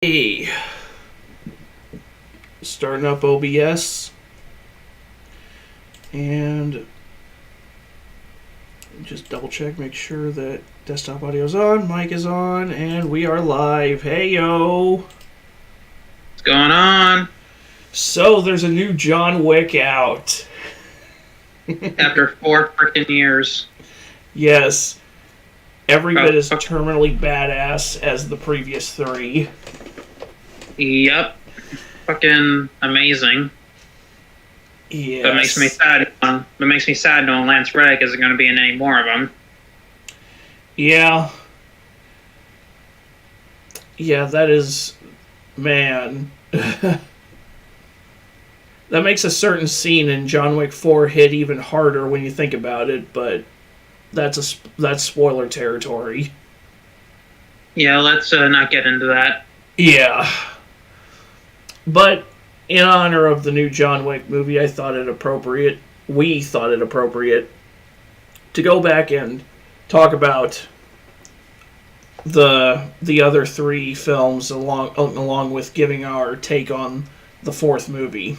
Hey, starting up OBS and just double check, make sure that desktop audio is on, mic is on, and we are live. Hey yo! What's going on? So there's a new John Wick out. After 4 freaking years. Yes, every bit as terminally badass as the previous three. Yep. Fucking amazing. Yes. But it makes me sad. It makes me sad knowing Lance Reddick isn't going to be in any more of them. Yeah. Yeah, that is... Man. That makes a certain scene in John Wick 4 hit even harder when you think about it, but that's spoiler territory. Yeah, let's not get into that. Yeah. But in honor of the new John Wick movie, we thought it appropriate to go back and talk about the other three films along with giving our take on the fourth movie.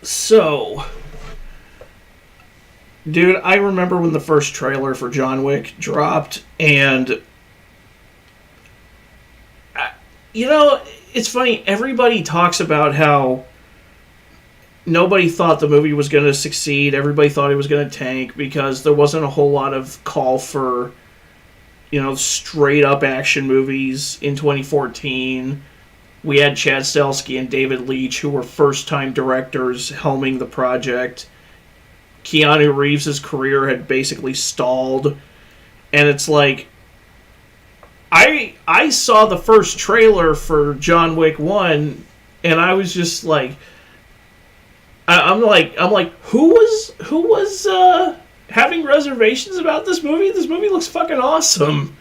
So, dude, I remember when the first trailer for John Wick dropped, and you know, it's funny, everybody talks about how nobody thought the movie was going to succeed, everybody thought it was going to tank, because there wasn't a whole lot of call for, straight up action movies in 2014. We had Chad Stahelski and David Leitch, who were first-time directors helming the project. Keanu Reeves' career had basically stalled. And it's like, I saw the first trailer for John Wick 1, and I was just like, I'm like, who was having reservations about this movie? This movie looks fucking awesome.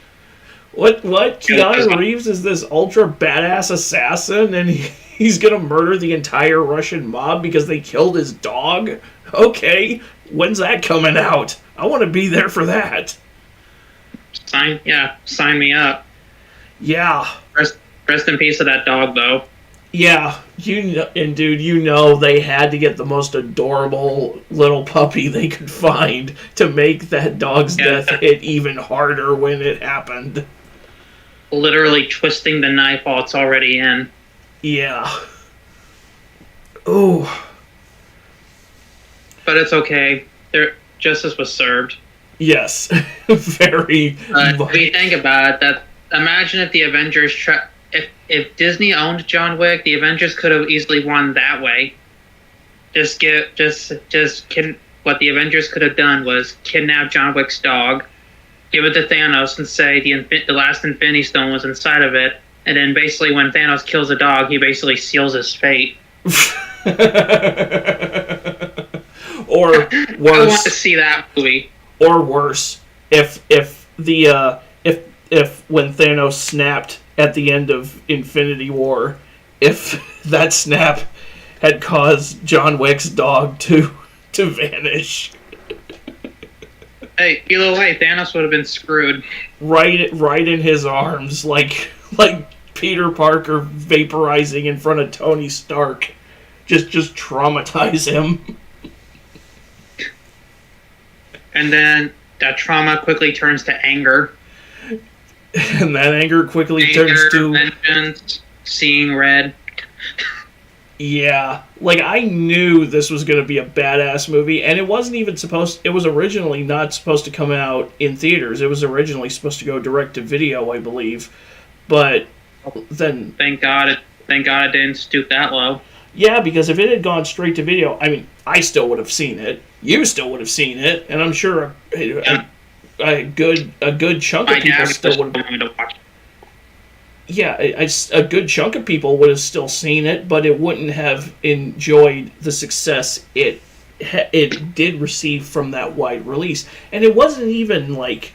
What? Keanu Reeves is this ultra badass assassin, and he's gonna murder the entire Russian mob because they killed his dog? Okay, when's that coming out? I want to be there for that. Sign me up. Yeah. Rest in peace to that dog, though. Yeah, dude, they had to get the most adorable little puppy they could find to make that dog's death hit even harder when it happened. Literally twisting the knife while it's already in. Yeah. Ooh. But it's okay. Justice was served. Yes. Very. If you think about it, imagine if the Avengers if Disney owned John Wick, the Avengers could have easily won that way. What the Avengers could have done was kidnap John Wick's dog, give it to Thanos, and say the last Infinity Stone was inside of it, and then basically when Thanos kills a dog, he basically seals his fate. Or worse, I want to see that movie. Or worse, if when Thanos snapped at the end of Infinity War, if that snap had caused John Wick's dog to vanish. Hey, either way, Thanos would have been screwed. Right in his arms, like Peter Parker vaporizing in front of Tony Stark. Just traumatize him. And then that trauma quickly turns to anger. And that anger quickly turns to vengeance, seeing red. Yeah, like I knew this was going to be a badass movie, and it wasn't even supposed. It was originally not supposed to come out in theaters. It was originally supposed to go direct to video, I believe. But then, thank God it didn't stoop that low. Yeah, because if it had gone straight to video, I mean, I still would have seen it. You still would have seen it, and I'm sure a good chunk of people still would have. Yeah, a good chunk of people would have still seen it, but it wouldn't have enjoyed the success it did receive from that wide release. And it wasn't even like,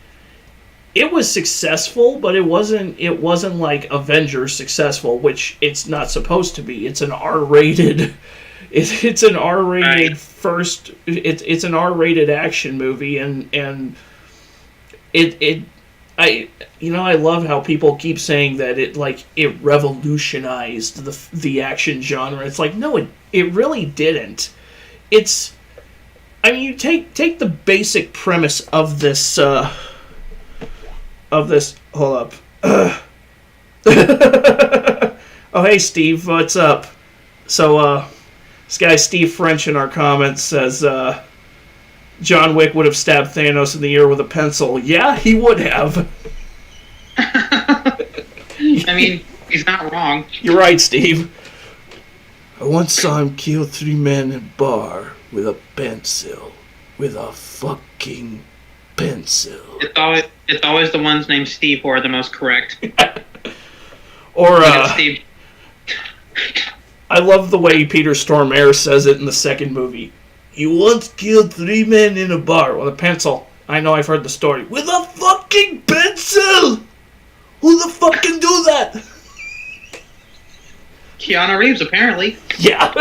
it was successful, but it wasn't like Avengers successful, which it's not supposed to be. It's an R-rated. It's an R-rated first. It's an R-rated action movie, and it I love how people keep saying that it revolutionized the action genre. It's like, no, it really didn't. You take the basic premise of this hold up. Oh, hey Steve, what's up? So this guy Steve French in our comments says John Wick would have stabbed Thanos in the ear with a pencil. Yeah, he would have. He's not wrong. You're right, Steve. I once saw him kill 3 men in a bar with a pencil. With a fucking pencil. It's always the ones named Steve who are the most correct. Or, Steve. I love the way Peter Stormare says it in the second movie. You once killed 3 men in a bar with a pencil. I know, I've heard the story. With a fucking pencil! Who the fuck can do that? Keanu Reeves, apparently. Yeah.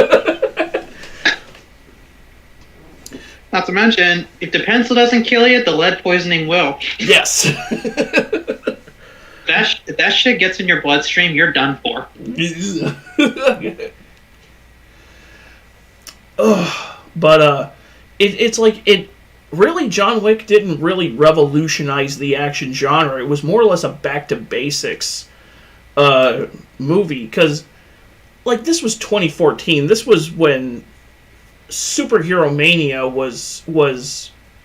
Not to mention, if the pencil doesn't kill you, the lead poisoning will. Yes. If that shit gets in your bloodstream, you're done for. But it's like it really, John Wick didn't really revolutionize the action genre. It was more or less a back to basics movie, because like this was 2014. This was when superhero mania was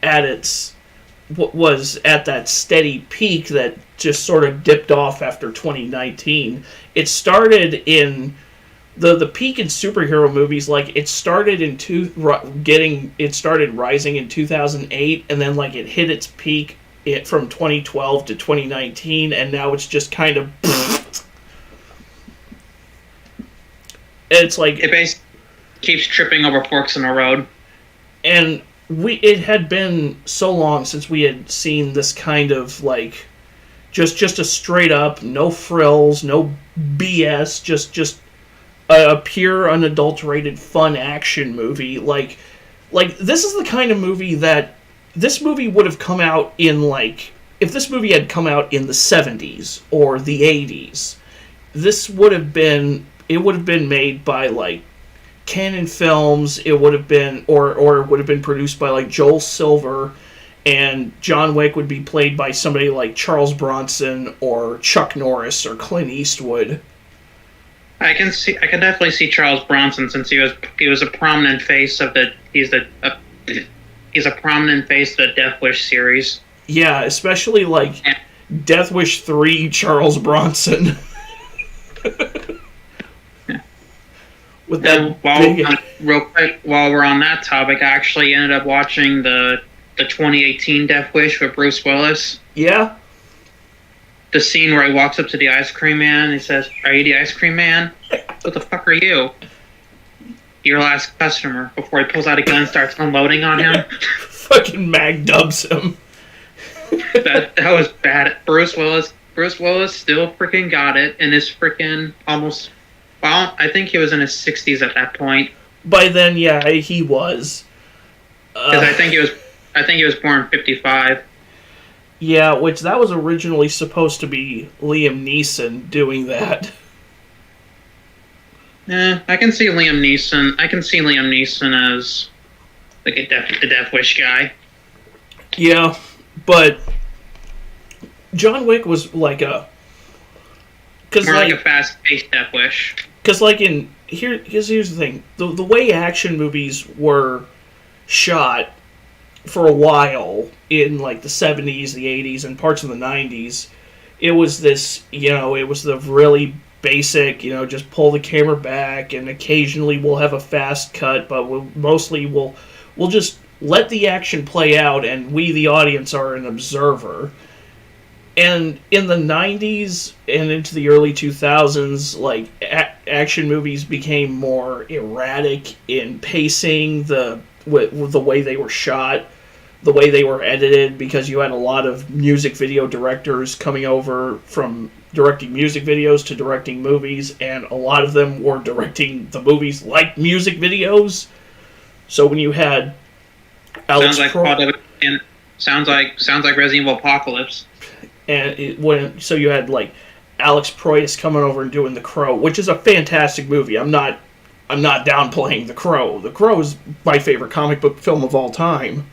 at that steady peak that just sort of dipped off after 2019. It started in the peak in superhero movies. Like it started it started rising in 2008, and then like it hit its peak from 2012 to 2019, and now it's just kind of it's like it basically keeps tripping over forks in the road. And it had been so long since we had seen this kind of like just a straight up, no frills, no BS, just a pure unadulterated fun action movie. Like this is the kind of movie that this movie would have come out in, like, if this movie had come out in the 70s or the 80s, it would have been made by like Canon Films. It would have been, or it would have been produced by like Joel Silver, and John Wick would be played by somebody like Charles Bronson or Chuck Norris or Clint Eastwood. I can definitely see Charles Bronson, since he was a prominent face of he's a prominent face of the Death Wish series. Yeah, especially like Death Wish 3 Charles Bronson. With that real quick, while we're on that topic, I actually ended up watching the 2018 Death Wish with Bruce Willis. Yeah. The scene where he walks up to the ice cream man and he says, "Are you the ice cream man? What the fuck are you? Your last customer," before he pulls out a gun and starts unloading on him. Fucking mag dubs him. that was bad. Bruce Willis still freaking got it, and is freaking almost... Well, I think he was in his 60s at that point. By then, yeah, he was. Because I think he was born in 55. Yeah, which that was originally supposed to be Liam Neeson doing that. I can see Liam Neeson. I can see Liam Neeson as like the Death Wish guy. Yeah, but John Wick was like a... More like a fast-paced Death Wish. Because, like, here's the thing. The way action movies were shot for a while in, like, the 70s, the 80s, and parts of the 90s, it was this, it was the really basic, just pull the camera back, and occasionally we'll have a fast cut, but we'll just let the action play out, and we, the audience, are an observer. And in the 90s and into the early 2000s, like, action movies became more erratic in pacing, the way they were shot, the way they were edited, because you had a lot of music video directors coming over from directing music videos to directing movies, and a lot of them were directing the movies like music videos. So when you had Alex sounds like Resident Evil Apocalypse. And so you had like Alex Proyas coming over and doing The Crow, which is a fantastic movie. I'm not downplaying The Crow. The Crow is my favorite comic book film of all time.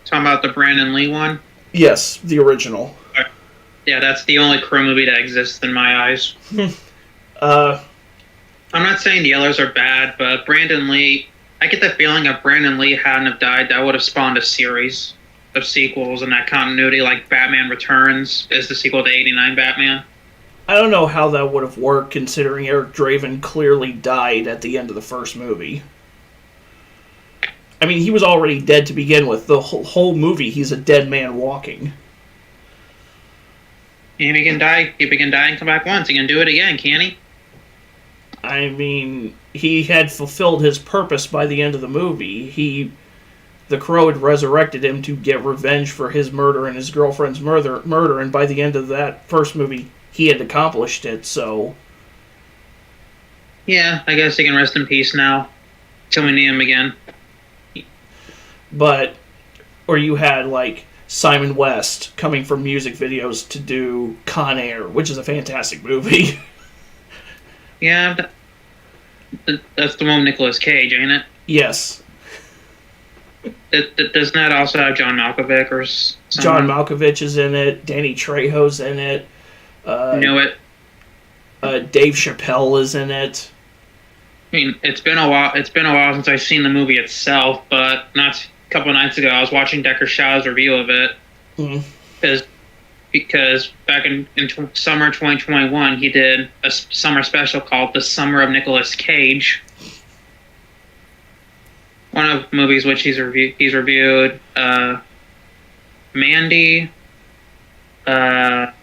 Talking about the Brandon Lee one? Yes, the original. Yeah, that's the only Crow movie that exists in my eyes. I'm not saying the others are bad, but Brandon Lee, I get the feeling if Brandon Lee hadn't have died, that would have spawned a series of sequels in that continuity, like Batman Returns is the sequel to 89 Batman. I don't know how that would have worked, considering Eric Draven clearly died at the end of the first movie. I mean, he was already dead to begin with. The whole movie, he's a dead man walking. If he can die and come back once, he can do it again, can't he? I mean, he had fulfilled his purpose by the end of the movie. The Crow had resurrected him to get revenge for his murder and his girlfriend's murder, and by the end of that first movie, he had accomplished it, so... Yeah, I guess he can rest in peace now, till we need him again. Or you had, like, Simon West coming from music videos to do Con Air, which is a fantastic movie. Yeah, that's the one with Nicolas Cage, ain't it? Yes. Doesn't that also have John Malkovich or something? John Malkovich is in it. Danny Trejo's in it. Knew it. Dave Chappelle is in it. I mean, it's been a while since I've seen the movie itself, but not a couple of nights ago I was watching Decker Shaw's review of it. Because back in summer 2021, he did a summer special called The Summer of Nicolas Cage. One of the movies which he's reviewed Mandy, freaking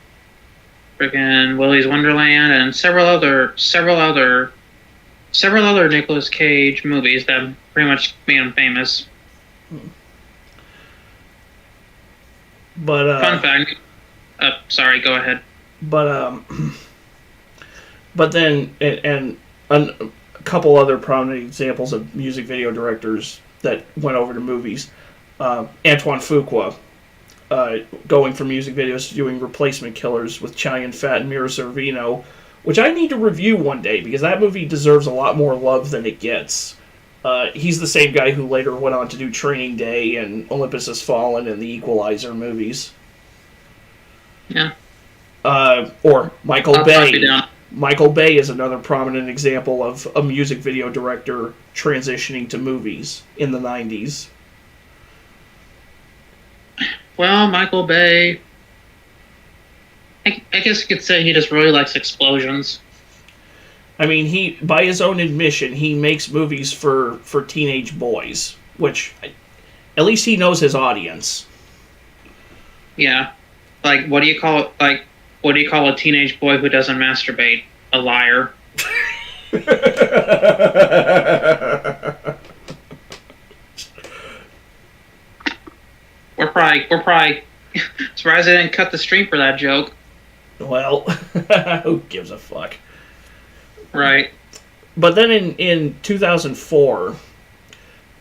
Willy's Wonderland, and several other Nicolas Cage movies that pretty much made him famous. But fun fact. Sorry, go ahead. But then a couple other prominent examples of music video directors that went over to movies. Antoine Fuqua, going from music videos to doing Replacement Killers with Chow Yun-fat and Mira Sorvino, which I need to review one day because that movie deserves a lot more love than it gets. He's the same guy who later went on to do Training Day and Olympus Has Fallen and the Equalizer movies. Yeah. Or Michael Bay. Michael Bay is another prominent example of a music video director transitioning to movies in the 90s. Well, Michael Bay, I guess you could say he just really likes explosions. I mean, by his own admission, he makes movies for teenage boys, which at least he knows his audience. Yeah. Like, what do you call a teenage boy who doesn't masturbate? A liar. We're probably surprised they didn't cut the stream for that joke. Well, who gives a fuck? Right. But then in 2004,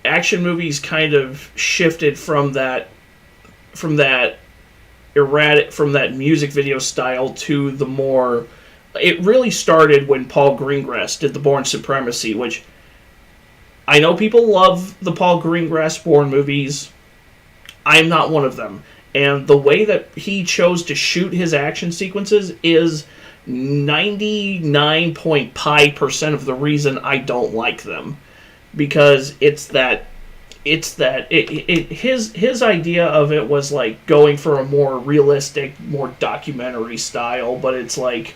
action movies kind of shifted from that music video style to the more... It really started when Paul Greengrass did the Bourne Supremacy, which I know people love the Paul Greengrass Bourne movies. I'm not one of them. And the way that he chose to shoot his action sequences is 99.5% of the reason I don't like them. Because his idea of it was like going for a more realistic, more documentary style, but it's like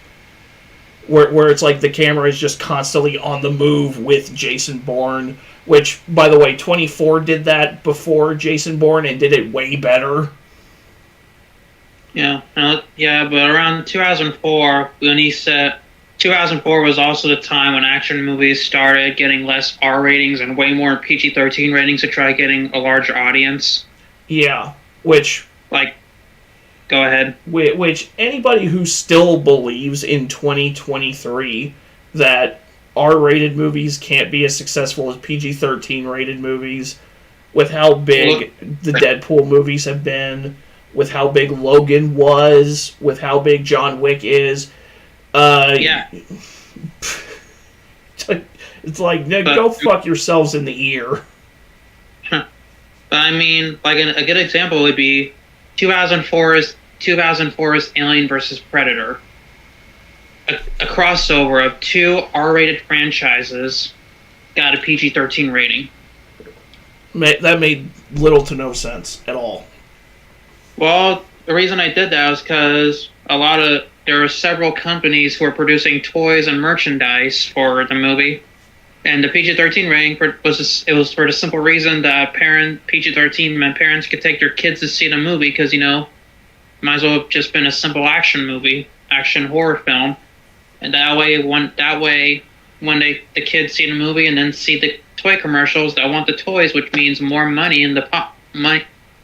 where it's like the camera is just constantly on the move with Jason Bourne, which, by the way, 24 did that before Jason Bourne and did it way better. Yeah, but around 2004, when he said 2004 was also the time when action movies started getting less R ratings and way more PG-13 ratings to try getting a larger audience. Yeah, which... Go ahead. Which anybody who still believes in 2023 that R-rated movies can't be as successful as PG-13 rated movies, with how big the Deadpool movies have been, with how big Logan was, with how big John Wick is. Yeah. It's like, go fuck yourselves in the ear. I mean, like a good example would be 2004's Alien vs. Predator. A crossover of two R-rated franchises got a PG-13 rating. That made little to no sense at all. Well, the reason I did that was because there are several companies who are producing toys and merchandise for the movie, and the PG-13 rating was for the simple reason that PG-13 parents could take their kids to see the movie because might as well have just been a simple action horror film, and that way when the kids see the movie and then see the toy commercials, they want the toys, which means more money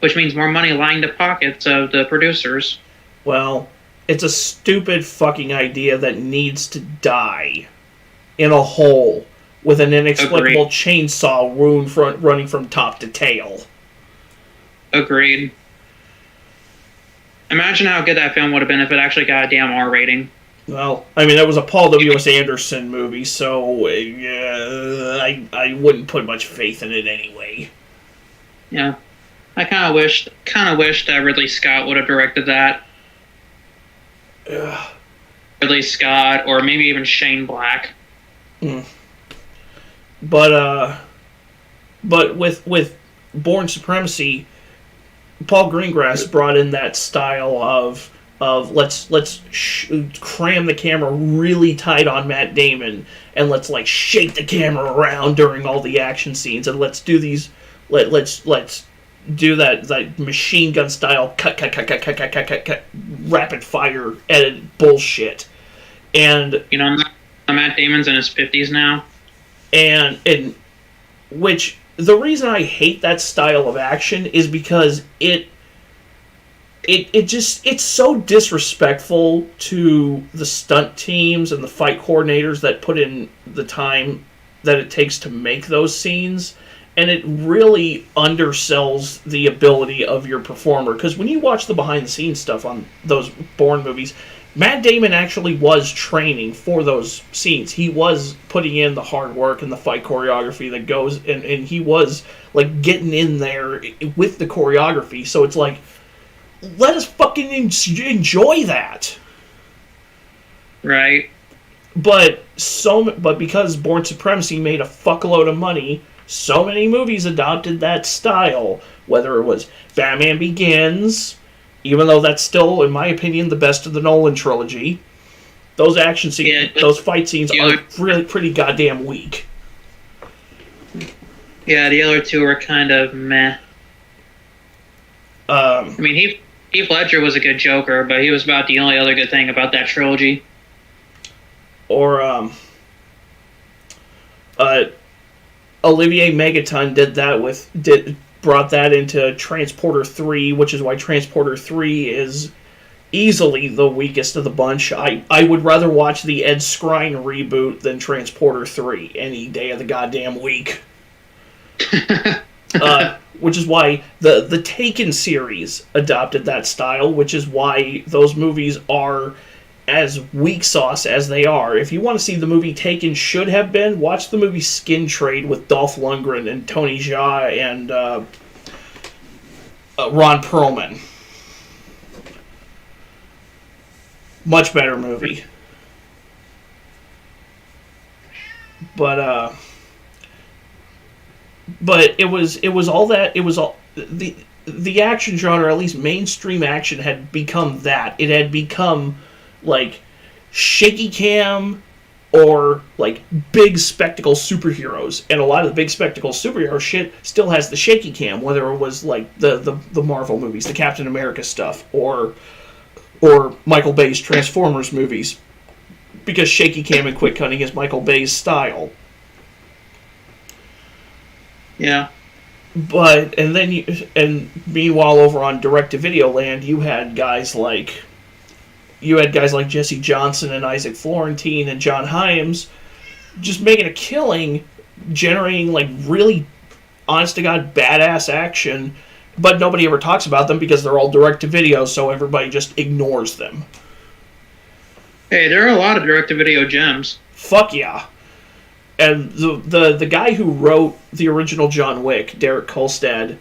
which means more money lining the pockets of the producers. Well, it's a stupid fucking idea that needs to die in a hole with an inexplicable chainsaw running from top to tail. Agreed. Imagine how good that film would have been if it actually got a damn R rating. Well, I mean, that was a Paul W.S. Anderson movie, so I wouldn't put much faith in it anyway. Yeah. I kind of wished that Ridley Scott would have directed that. Ugh. Ridley Scott, or maybe even Shane Black. But with Bourne Supremacy, Paul Greengrass brought in that style of let's cram the camera really tight on Matt Damon, and let's shake the camera around during all the action scenes, and let's do these let's do that machine gun style cut rapid fire edit bullshit. And Matt Damon's in his 50s now, and which the reason I hate that style of action is because it's so disrespectful to the stunt teams and the fight coordinators that put in the time that it takes to make those scenes. And it really undersells the ability of your performer. Because when you watch the behind-the-scenes stuff on those Bourne movies, Matt Damon actually was training for those scenes. He was putting in the hard work and the fight choreography that goes... And he was, getting in there with the choreography. So it's let us fucking enjoy that. Right. But because Bourne Supremacy made a fuckload of money... So many movies adopted that style, whether it was Batman Begins, even though that's still, in my opinion, the best of the Nolan trilogy. Those action scenes, those fight scenes are really pretty goddamn weak. Yeah, the other two are kind of meh. I mean, Heath Ledger was a good Joker, but he was about the only other good thing about that trilogy. Or, Olivier Megaton brought that into Transporter 3, which is why Transporter 3 is easily the weakest of the bunch. I would rather watch the Ed Skrein reboot than Transporter 3 any day of the goddamn week. Which is why the Taken series adopted that style, which is why those movies are as weak sauce as they are. If you want to see the movie Taken should have been, watch the movie Skin Trade with Dolph Lundgren and Tony Jaa and Ron Perlman. Much better movie. But it was all that. It was all the action genre, at least mainstream action, had become that. It had become shaky cam or big spectacle superheroes, and a lot of the big spectacle superhero shit still has the shaky cam, whether it was the Marvel movies, the Captain America stuff, or Michael Bay's Transformers movies, because shaky cam and quick cutting is Michael Bay's style. Yeah. But meanwhile over on direct-to-video land, you had guys like Jesse Johnson and Isaac Florentine and John Hyams just making a killing, generating really honest to God badass action But nobody ever talks about them because they're all direct-to-video, so everybody just ignores them. Hey, there are a lot of direct-to-video gems. Fuck yeah. And the guy who wrote the original John Wick, Derek Kolstad,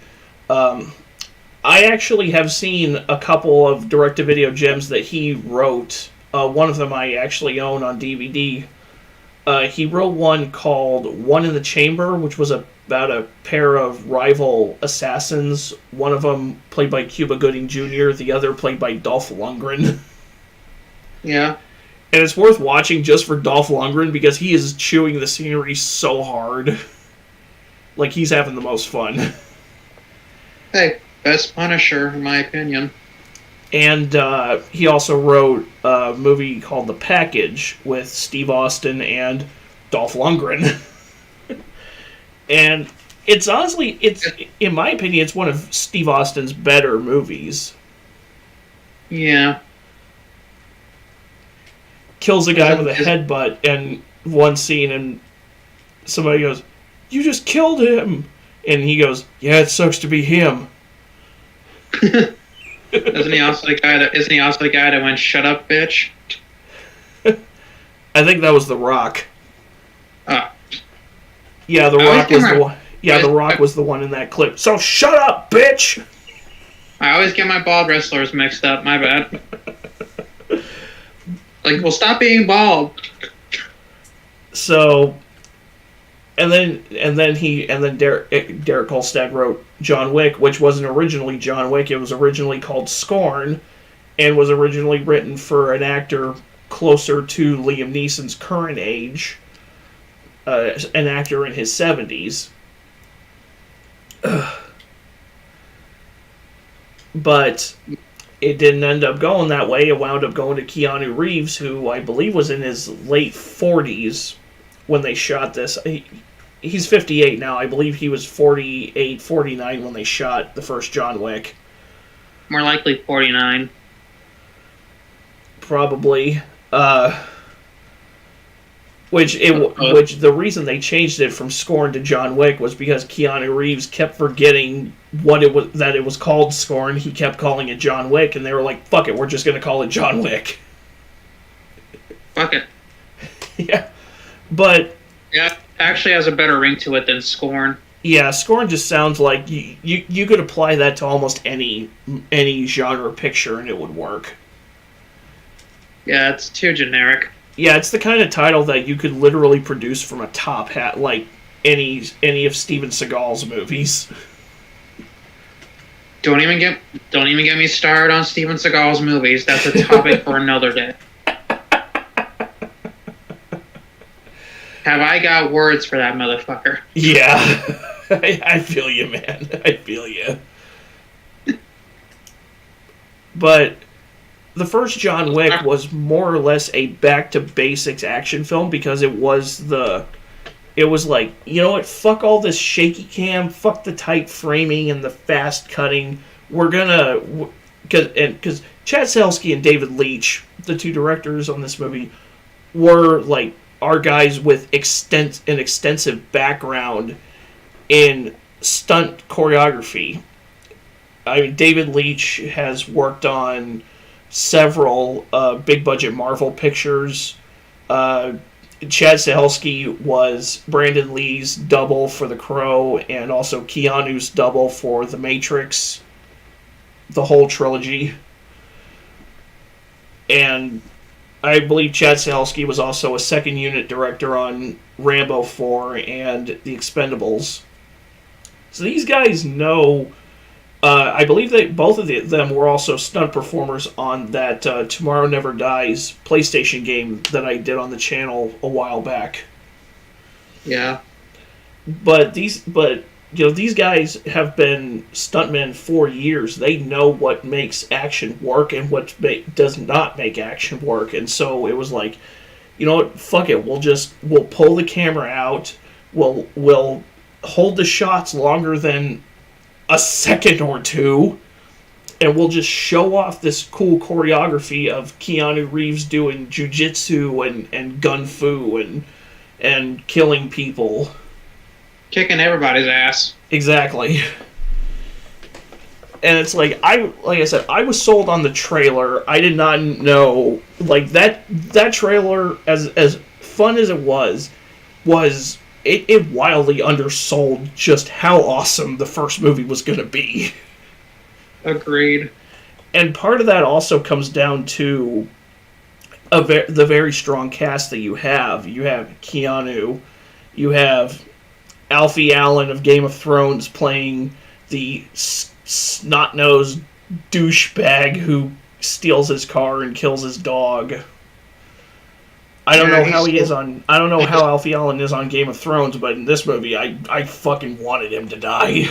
I actually have seen a couple of direct-to-video gems that he wrote. One of them I actually own on DVD. He wrote one called One in the Chamber, which was about a pair of rival assassins. One of them played by Cuba Gooding Jr., the other played by Dolph Lundgren. Yeah. And it's worth watching just for Dolph Lundgren because he is chewing the scenery so hard. Like, he's having the most fun. Hey, best Punisher, in my opinion. And he also wrote a movie called The Package with Steve Austin and Dolph Lundgren. And it's honestly, in my opinion, it's one of Steve Austin's better movies. Yeah. Kills a guy with a headbutt in one scene, and somebody goes, "You just killed him!" And he goes, "Yeah, it sucks to be him." Isn't he also the guy that went, "Shut up, bitch"? I think that was The Rock. Ah. Yeah, The Rock was the one. Yeah, The Rock was the one in that clip. So shut up, bitch! I always get my bald wrestlers mixed up. My bad. Like, well, stop being bald. So, and then Derek Kolstad wrote John Wick, which wasn't originally John Wick. It was originally called Scorn, and was originally written for an actor closer to Liam Neeson's current age, an actor in his 70s. But it didn't end up going that way. It wound up going to Keanu Reeves, who I believe was in his late 40s when they shot this. He's 58 now. I believe he was 48, 49 when they shot the first John Wick. More likely 49. Probably. Which the reason they changed it from Scorn to John Wick was because Keanu Reeves kept forgetting that it was called Scorn. He kept calling it John Wick, and they were like, "Fuck it, we're just gonna call it John Wick." Fuck it. Yeah, but yeah, actually has a better ring to it than Scorn. Yeah, Scorn just sounds like you could apply that to almost any genre picture and it would work. Yeah, it's too generic. Yeah, it's the kind of title that you could literally produce from a top hat, like any of Steven Seagal's movies. Don't even get me started on Steven Seagal's movies. That's a topic for another day. Have I got words for that motherfucker? Yeah, I feel you, man. I feel you. But the first John Wick was more or less a back-to-basics action film because it was like, you know what, fuck all this shaky cam, fuck the tight framing and the fast cutting. We're gonna... Because Chad Stahelski and David Leitch, the two directors on this movie, were, like, our guys with an extensive background in stunt choreography. I mean, David Leitch has worked on several big-budget Marvel pictures. Chad Stahelski was Brandon Lee's double for The Crow and also Keanu's double for The Matrix, the whole trilogy. And I believe Chad Stahelski was also a second unit director on Rambo 4 and The Expendables. So these guys know... I believe both of them were also stunt performers on that Tomorrow Never Dies PlayStation game that I did on the channel a while back. Yeah. But these guys have been stuntmen for years. They know what makes action work and what does not make action work. And so it was like, you know what, fuck it. We'll pull the camera out. We'll hold the shots longer than a second or two, and we'll just show off this cool choreography of Keanu Reeves doing jujitsu and gun fu and killing people. Kicking everybody's ass. Exactly. And it's like I said, I was sold on the trailer. I did not know like that trailer, as fun as it was it wildly undersold just how awesome the first movie was going to be. Agreed. And part of that also comes down to the very strong cast that you have. You have Keanu, you have Alfie Allen of Game of Thrones playing the snot-nosed douchebag who steals his car and kills his dog. I don't know how he is on. I don't know how Alfie Allen is on Game of Thrones, but in this movie, I fucking wanted him to die.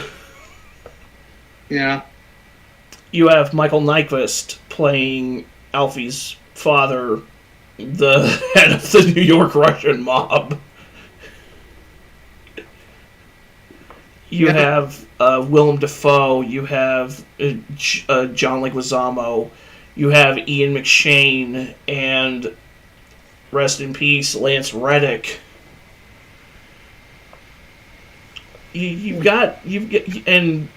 Yeah. You have Michael Nyqvist playing Alfie's father, the head of the New York Russian mob. You have Willem Dafoe. You have John Leguizamo. You have Ian McShane and rest in peace, Lance Reddick. You've got and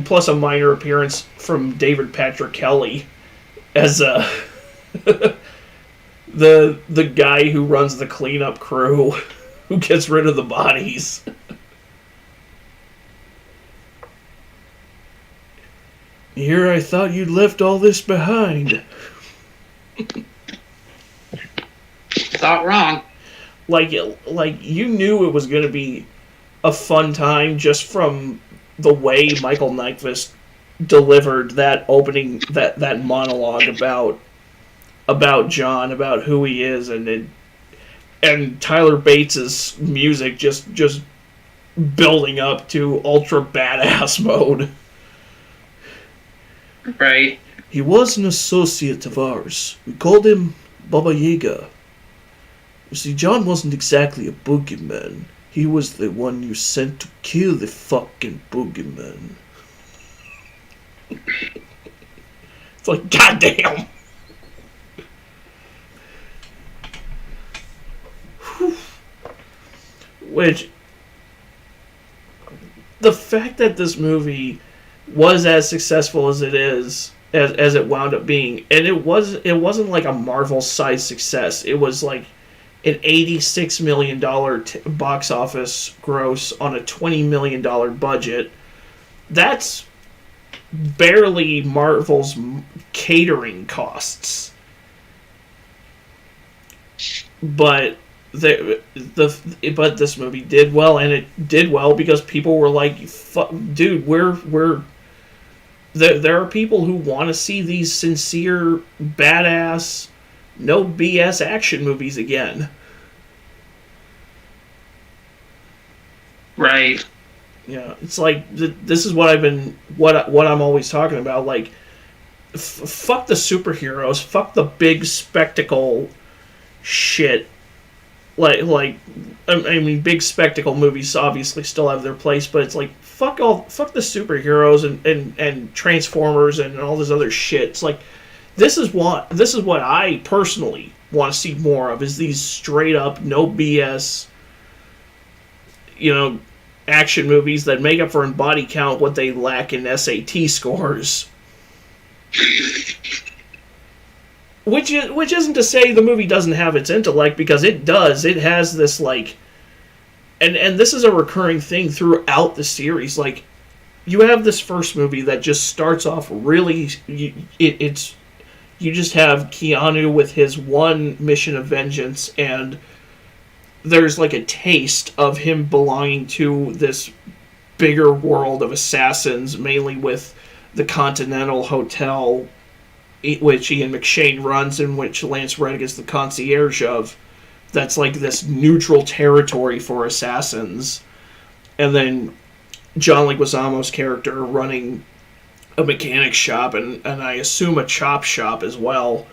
plus a minor appearance from David Patrick Kelly as the guy who runs the cleanup crew, who gets rid of the bodies. Here I thought you'd left all this behind. Thought wrong. Like you knew it was going to be a fun time just from the way Michael Nyqvist delivered that opening, that monologue about John, about who he is, and Tyler Bates's music just building up to ultra badass mode. Right. He was an associate of ours. We called him Baba Yaga. You see, John wasn't exactly a boogeyman. He was the one you sent to kill the fucking boogeyman. It's like, goddamn! Which, the fact that this movie was as successful as it is, as it wound up being, and it wasn't like a Marvel-sized success. It was like an $86 million box office gross on a $20 million budget. That's barely Marvel's catering costs. But but this movie did well, and it did well because people were like, dude, there are people who want to see these sincere, badass, no BS action movies again. Right. Yeah, it's like this is what what I'm always talking about. Like, fuck the superheroes, fuck the big spectacle shit. Like I mean, big spectacle movies obviously still have their place, but it's like fuck the superheroes and Transformers and all this other shit. It's like this is what I personally want to see more of, is these straight up no BS, action movies that make up for in body count what they lack in SAT scores. Which isn't to say the movie doesn't have its intellect, because it does. It has this, like... And this is a recurring thing throughout the series. Like, you have this first movie that just starts off really... You just have Keanu with his one mission of vengeance, and there's, like, a taste of him belonging to this bigger world of assassins, mainly with the Continental Hotel, which Ian McShane runs, and which Lance Reddick is the concierge of. That's like this neutral territory for assassins. And then John Leguizamo's character running a mechanic shop, and I assume a chop shop as well,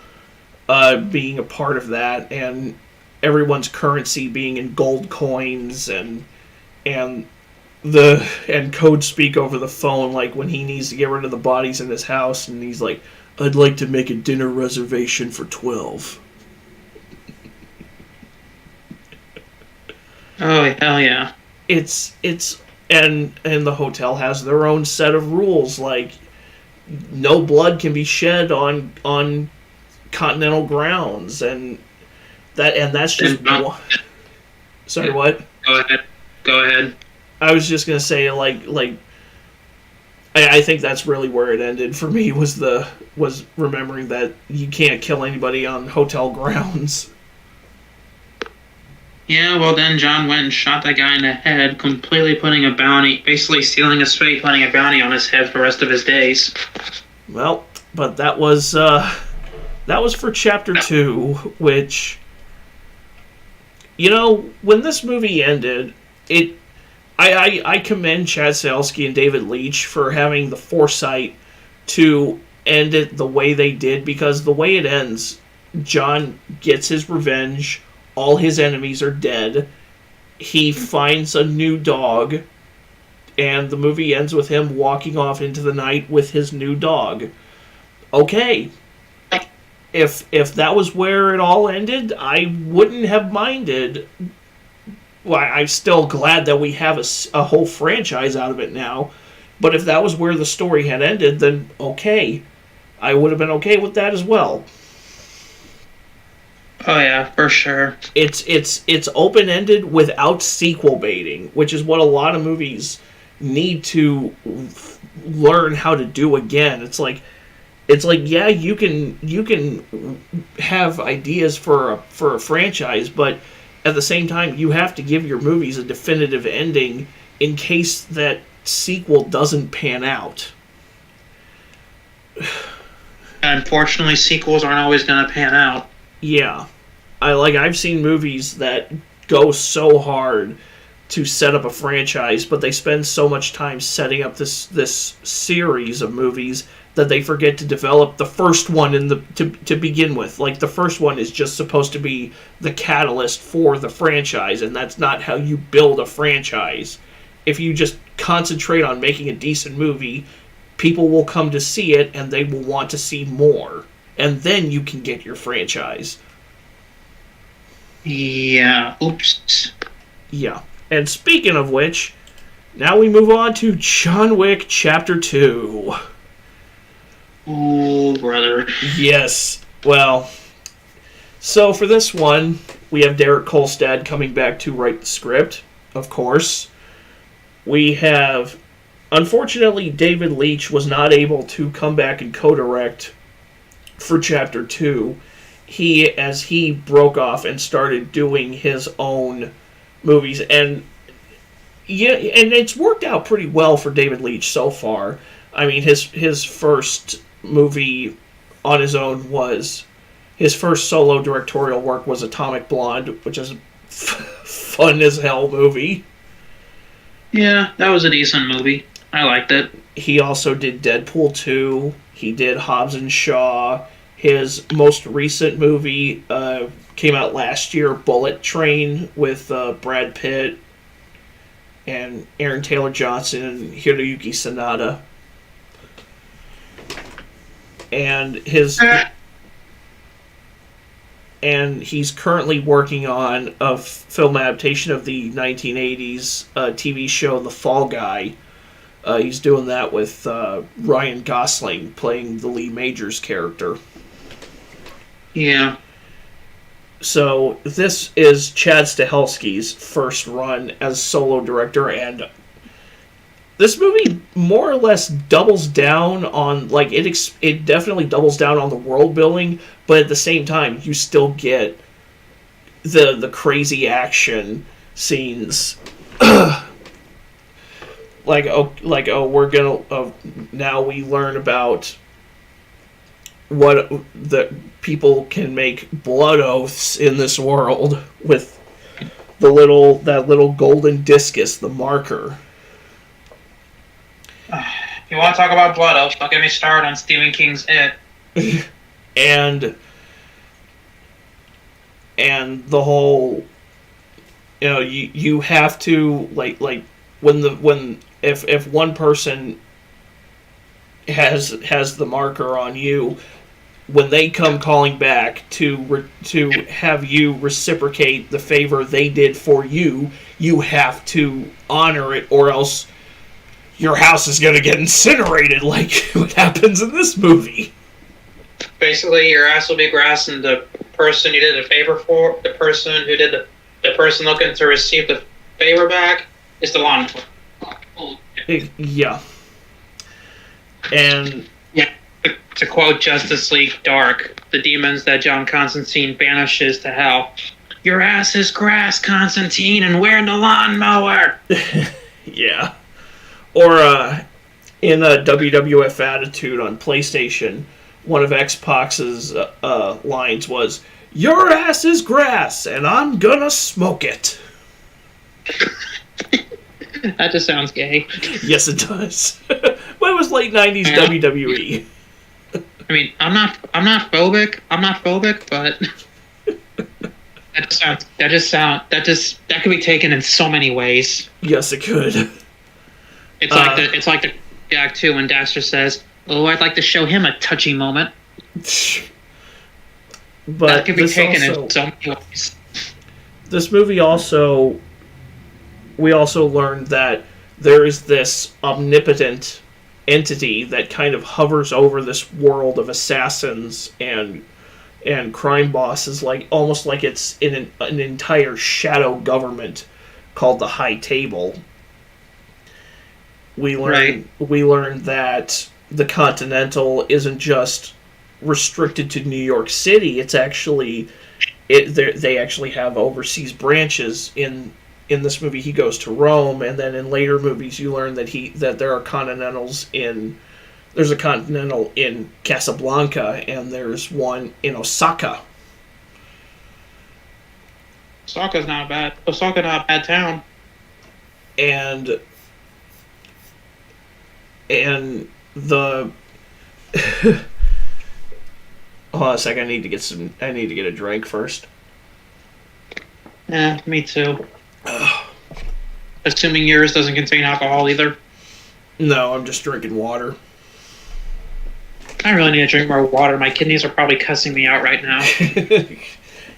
being a part of that, and everyone's currency being in gold coins, and code speak over the phone, like when he needs to get rid of the bodies in his house, and he's like, I'd like to make a dinner reservation for 12. Oh, hell yeah. And the hotel has their own set of rules. Like, no blood can be shed on continental grounds, and that's just sorry, what? Go ahead. I was just gonna say, I think that's really where it ended for me, was remembering that you can't kill anybody on hotel grounds. Yeah, well then John went and shot that guy in the head, completely putting a bounty, basically sealing his fate, putting a bounty on his head for the rest of his days. Well, but that was for Chapter 2, which, when this movie ended, I commend Chad Stahelski and David Leitch for having the foresight to end it the way they did, because the way it ends, John gets his revenge, all his enemies are dead, he finds a new dog, and the movie ends with him walking off into the night with his new dog. Okay. If that was where it all ended, I wouldn't have minded. Well, I'm still glad that we have a whole franchise out of it now. But if that was where the story had ended, then okay. I would have been okay with that as well. Oh yeah, for sure. It's open-ended without sequel baiting, which is what a lot of movies need to learn how to do again. It's like yeah, you can have ideas for a franchise, but at the same time you have to give your movies a definitive ending in case that sequel doesn't pan out. Unfortunately, sequels aren't always going to pan out. Yeah. I've seen movies that go so hard to set up a franchise, but they spend so much time setting up this series of movies that they forget to develop the first one to begin with. Like, the first one is just supposed to be the catalyst for the franchise, and that's not how you build a franchise. If you just concentrate on making a decent movie, people will come to see it, and they will want to see more. And then you can get your franchise. Yeah. Oops. Yeah. And speaking of which, now we move on to John Wick Chapter 2. Oh, brother. Yes. Well, so for this one, we have Derek Kolstad coming back to write the script, of course. We have, unfortunately, David Leitch was not able to come back and co-direct for Chapter 2. As he broke off and started doing his own movies, and yeah, and it's worked out pretty well for David Leitch so far. I mean, his first movie on his own was, his first solo directorial work was Atomic Blonde, which is a fun as hell movie. Yeah, that was a decent movie. I liked it. He also did Deadpool 2. He did Hobbs and Shaw. His most recent movie came out last year, Bullet Train, with Brad Pitt and Aaron Taylor Johnson and Hiroyuki Sanada. And he's currently working on a film adaptation of the 1980s TV show The Fall Guy. He's doing that with Ryan Gosling playing the Lee Majors character. Yeah. So this is Chad Stahelski's first run as solo director, and this movie more or less doubles down on, like, it definitely doubles down on the world building, but at the same time you still get the crazy action scenes. We're gonna now we learn about what the people can make blood oaths in this world with that little golden discus, the marker. If you want to talk about blood oaths, don't get me started on Stephen King's It. and the whole, you have to if one person has the marker on you, when they come calling back to have you reciprocate the favor they did for you, you have to honor it, or else your house is going to get incinerated like what happens in this movie. Basically, your ass will be grass, and the person you did a favor for, the person looking to receive the favor back, is the lawnmower. Yeah. And yeah, to quote Justice League Dark, the demons that John Constantine banishes to hell. Your ass is grass, Constantine, and we're the lawnmower. Yeah. Or in a WWF Attitude on PlayStation, one of X-Pac's lines was, "Your ass is grass, and I'm gonna smoke it." That just sounds gay. Yes, it does. Well, it was late '90s WWE. I mean, I'm not phobic. But that could be taken in so many ways. Yes, it could. It's like the Jack 2 when Daxter says, "Oh, I'd like to show him a touchy moment." But that could be taken in so many ways. This movie also, we also learned that there is this omnipotent entity that kind of hovers over this world of assassins and crime bosses, like almost like it's in an entire shadow government called the High Table. We learned that the Continental isn't just restricted to New York City. It's actually they actually have overseas branches. In this movie, he goes to Rome, and then in later movies, you learn that there are Continentals in. There's a Continental in Casablanca, and there's one in Osaka. Osaka's not a bad town. And the hold on a second. I need to get a drink first. Yeah, me too. Assuming yours doesn't contain alcohol either. No, I'm just drinking water. I really need to drink more water. My kidneys are probably cussing me out right now.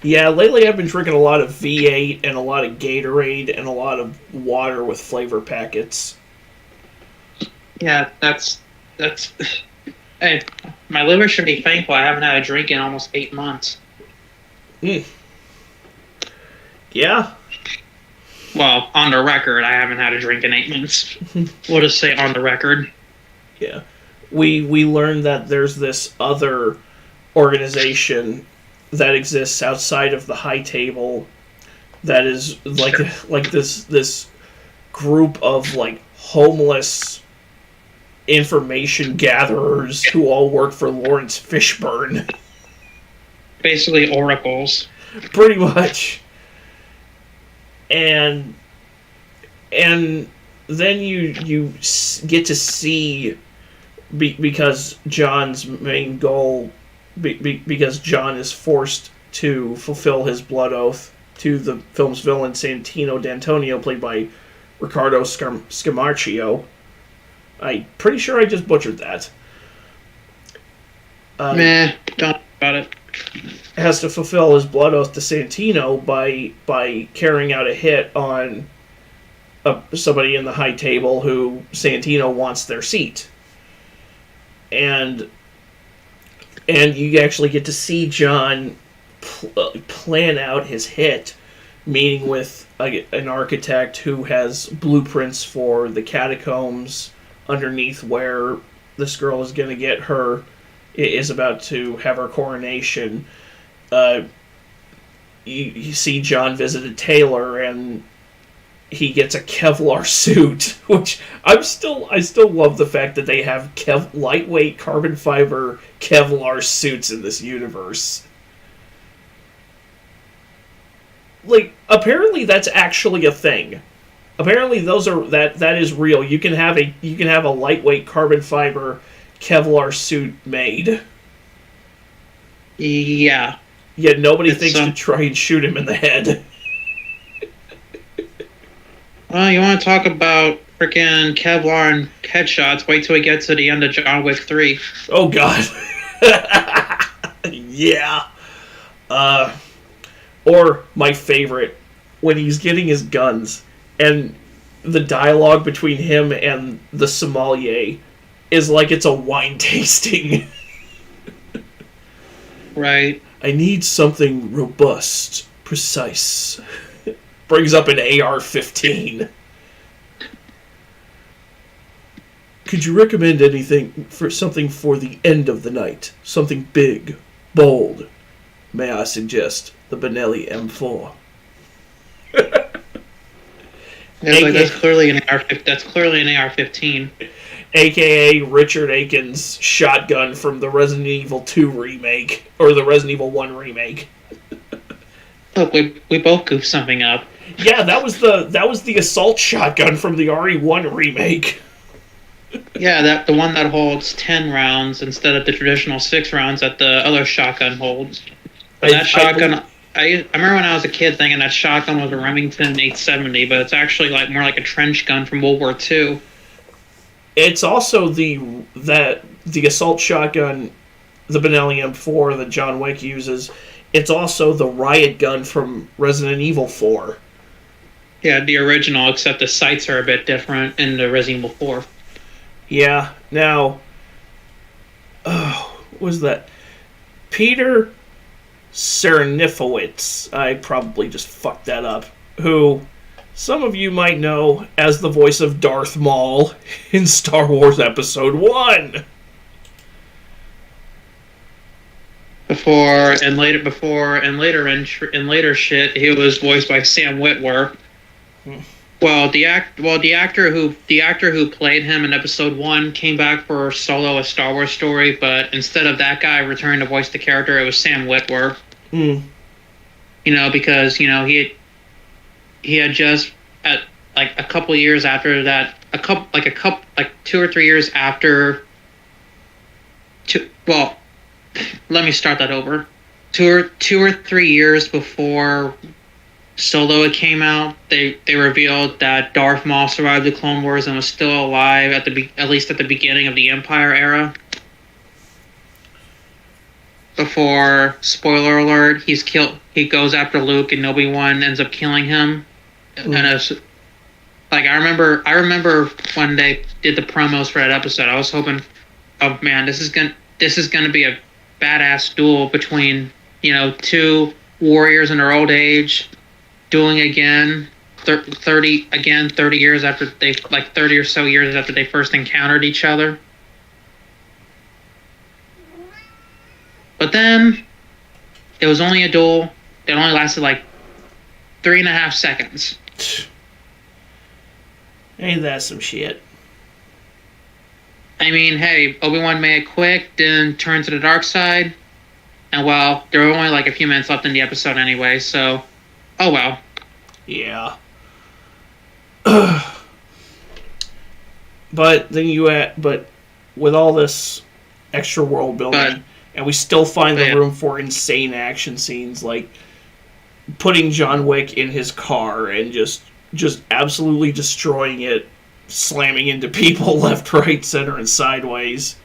Yeah, lately I've been drinking a lot of V8 and a lot of Gatorade and a lot of water with flavor packets. Yeah, that's. Hey, my liver should be thankful I haven't had a drink in almost 8 months. Yeah. Well, on the record, I haven't had a drink in 8 months. We'll just say on the record. Yeah. We learned that there's this other organization that exists outside of the High Table that is like this group of like homeless information gatherers who all work for Lawrence Fishburne. Basically oracles. Pretty much. And then you get to see, because John's main goal, because John is forced to fulfill his blood oath to the film's villain Santino D'Antonio, played by Riccardo Scamarcio. I'm pretty sure I just butchered that. Don't worry about it. Has to fulfill his blood oath to Santino by carrying out a hit on somebody in the High Table who Santino wants their seat. And you actually get to see John plan out his hit, meeting with an architect who has blueprints for the catacombs underneath where this girl is going to get her, is about to have her coronation. You see John visit a tailor, and he gets a Kevlar suit, which I still love the fact that they have lightweight carbon fiber Kevlar suits in this universe. Like, apparently that's actually a thing. Apparently that is real. You can have a lightweight carbon fiber Kevlar suit made. Yeah. Yet nobody thinks to try and shoot him in the head. Well, you want to talk about freaking Kevlar and headshots? Wait till we get to the end of John Wick 3. Oh God. Yeah. Or my favorite, when he's getting his guns, and the dialogue between him and the sommelier is like it's a wine tasting. Right. I need something robust, precise. Brings up an AR-15. Could you recommend anything for something for the end of the night? Something big, bold. May I suggest the Benelli M4? That's clearly an AR-15. AKA Richard Aiken's shotgun from the Resident Evil 2 remake, or the Resident Evil 1 remake. Look, we both goofed something up. Yeah, that was the assault shotgun from the RE1 remake. Yeah, the one that holds 10 rounds instead of the traditional 6 rounds that the other shotgun holds. But that shotgun, I remember when I was a kid thinking that shotgun was a Remington 870, but it's actually more like a trench gun from World War II. It's also the assault shotgun, the Benelli M4 that John Wick uses. It's also the riot gun from Resident Evil 4. Yeah, the original, except the sights are a bit different in the Resident Evil 4. Yeah, now, what was that? Peter Serafinowicz, I probably just fucked that up, who some of you might know as the voice of Darth Maul in Star Wars Episode 1. In later shit, he was voiced by Sam Witwer. Well, the actor who played him in Episode 1 came back for Solo: A Star Wars Story, but instead of that guy returning to voice the character, it was Sam Witwer. Because he had just at a couple years after that, 2 or 3 years after. Let me start that over. 2 or 3 years before Solo came out, they revealed that Darth Maul survived the Clone Wars and was still alive at least at the beginning of the Empire era. Before, spoiler alert, he goes after Luke and Obi-Wan ends up killing him. And it's I remember when they did the promos for that episode, I was hoping, oh man, this is gonna be a badass duel between 2 warriors in their old age dueling again 30 years after 30 or so years after they first encountered each other. But then it was only a duel that only lasted 3.5 seconds. Ain't that some shit? I mean, hey, Obi-Wan made it quick, then turned to the dark side. And there were only a few minutes left in the episode anyway, so oh well. Yeah. But with all this extra world building, and we still find the room for insane action scenes, like putting John Wick in his car and just absolutely destroying it, slamming into people left, right, center, and sideways.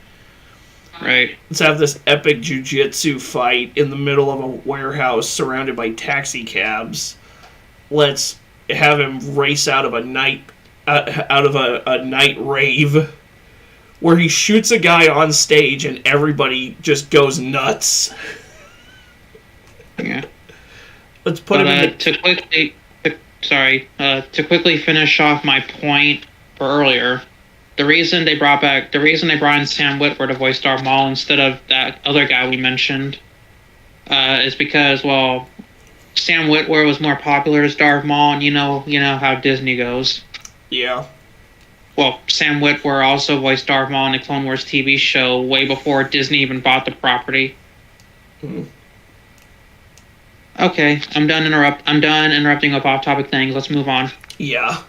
Right. Let's have this epic jiu-jitsu fight in the middle of a warehouse surrounded by taxi cabs. Let's have him race out of a night rave where he shoots a guy on stage and everybody just goes nuts. Yeah. Let's put him in to quickly finish off my point for earlier. The reason they brought in Sam Witwer to voice Darth Maul instead of that other guy we mentioned is because, well, Sam Witwer was more popular as Darth Maul, and you know how Disney goes. Yeah. Well, Sam Witwer also voiced Darth Maul in the Clone Wars TV show way before Disney even bought the property. Okay, I'm done interrupting with off-topic things. Let's move on. Yeah.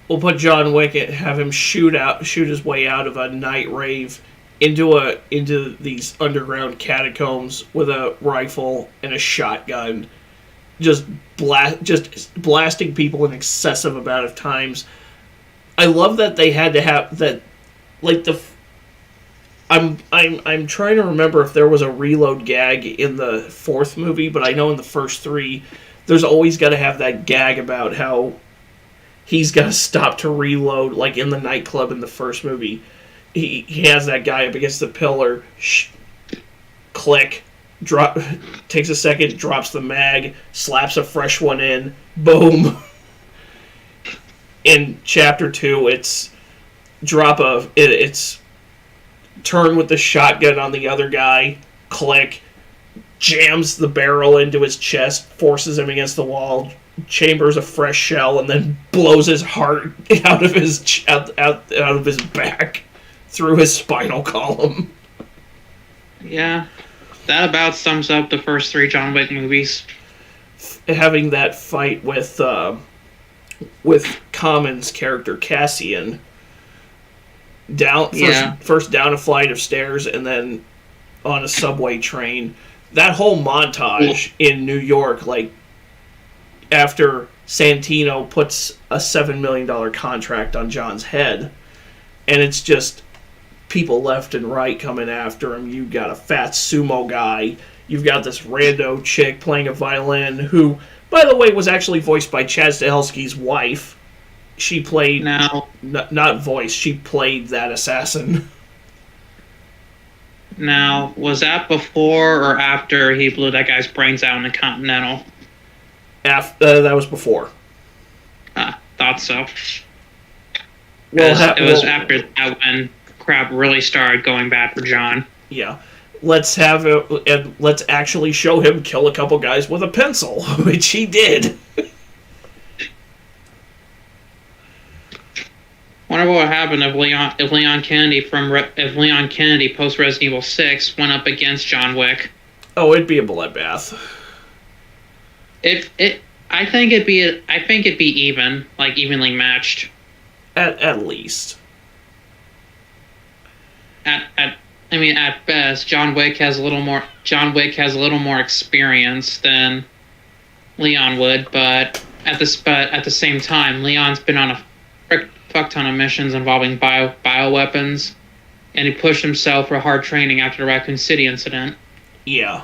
We'll put John Wick and have him shoot his way out of a night rave into these underground catacombs with a rifle and a shotgun, just blasting people an excessive amount of times. I love that they had to have that, I'm trying to remember if there was a reload gag in the 4th movie, but I know in the first 3, there's always got to have that gag about how he's got to stop to reload, like in the nightclub in the first movie. He has that guy up against the pillar, click, drop, takes a second, drops the mag, slaps a fresh one in, boom. In chapter 2, it's it's turn with the shotgun on the other guy, click, jams the barrel into his chest, forces him against the wall, chambers a fresh shell, and then blows his heart out of his back through his spinal column. Yeah, that about sums up the first 3 John Wick movies. Having that fight with Common's character Cassian first down a flight of stairs and then on a subway train. That whole montage in New York, like after Santino puts a $7 million contract on John's head, and it's just people left and right coming after him. You've got a fat sumo guy. You've got this rando chick playing a violin who, by the way, was actually voiced by Chad Stahelski's wife. She played... Not voiced. She played that assassin. Now, was that before or after he blew that guy's brains out in the Continental? That was before. Thought so. It was after that when crap really started going bad for John. Yeah. Let's have it, and let's actually show him kill a couple guys with a pencil, which he did. Wonder what would happen if Leon Kennedy post Resident Evil 6 went up against John Wick. Oh, it'd be a bloodbath. I think it'd be even, like evenly matched. At least. At best, John Wick has a little more experience than Leon would, but at the same time, Leon's been on a fuck ton of missions involving bioweapons, and he pushed himself for hard training after the Raccoon City incident. Yeah.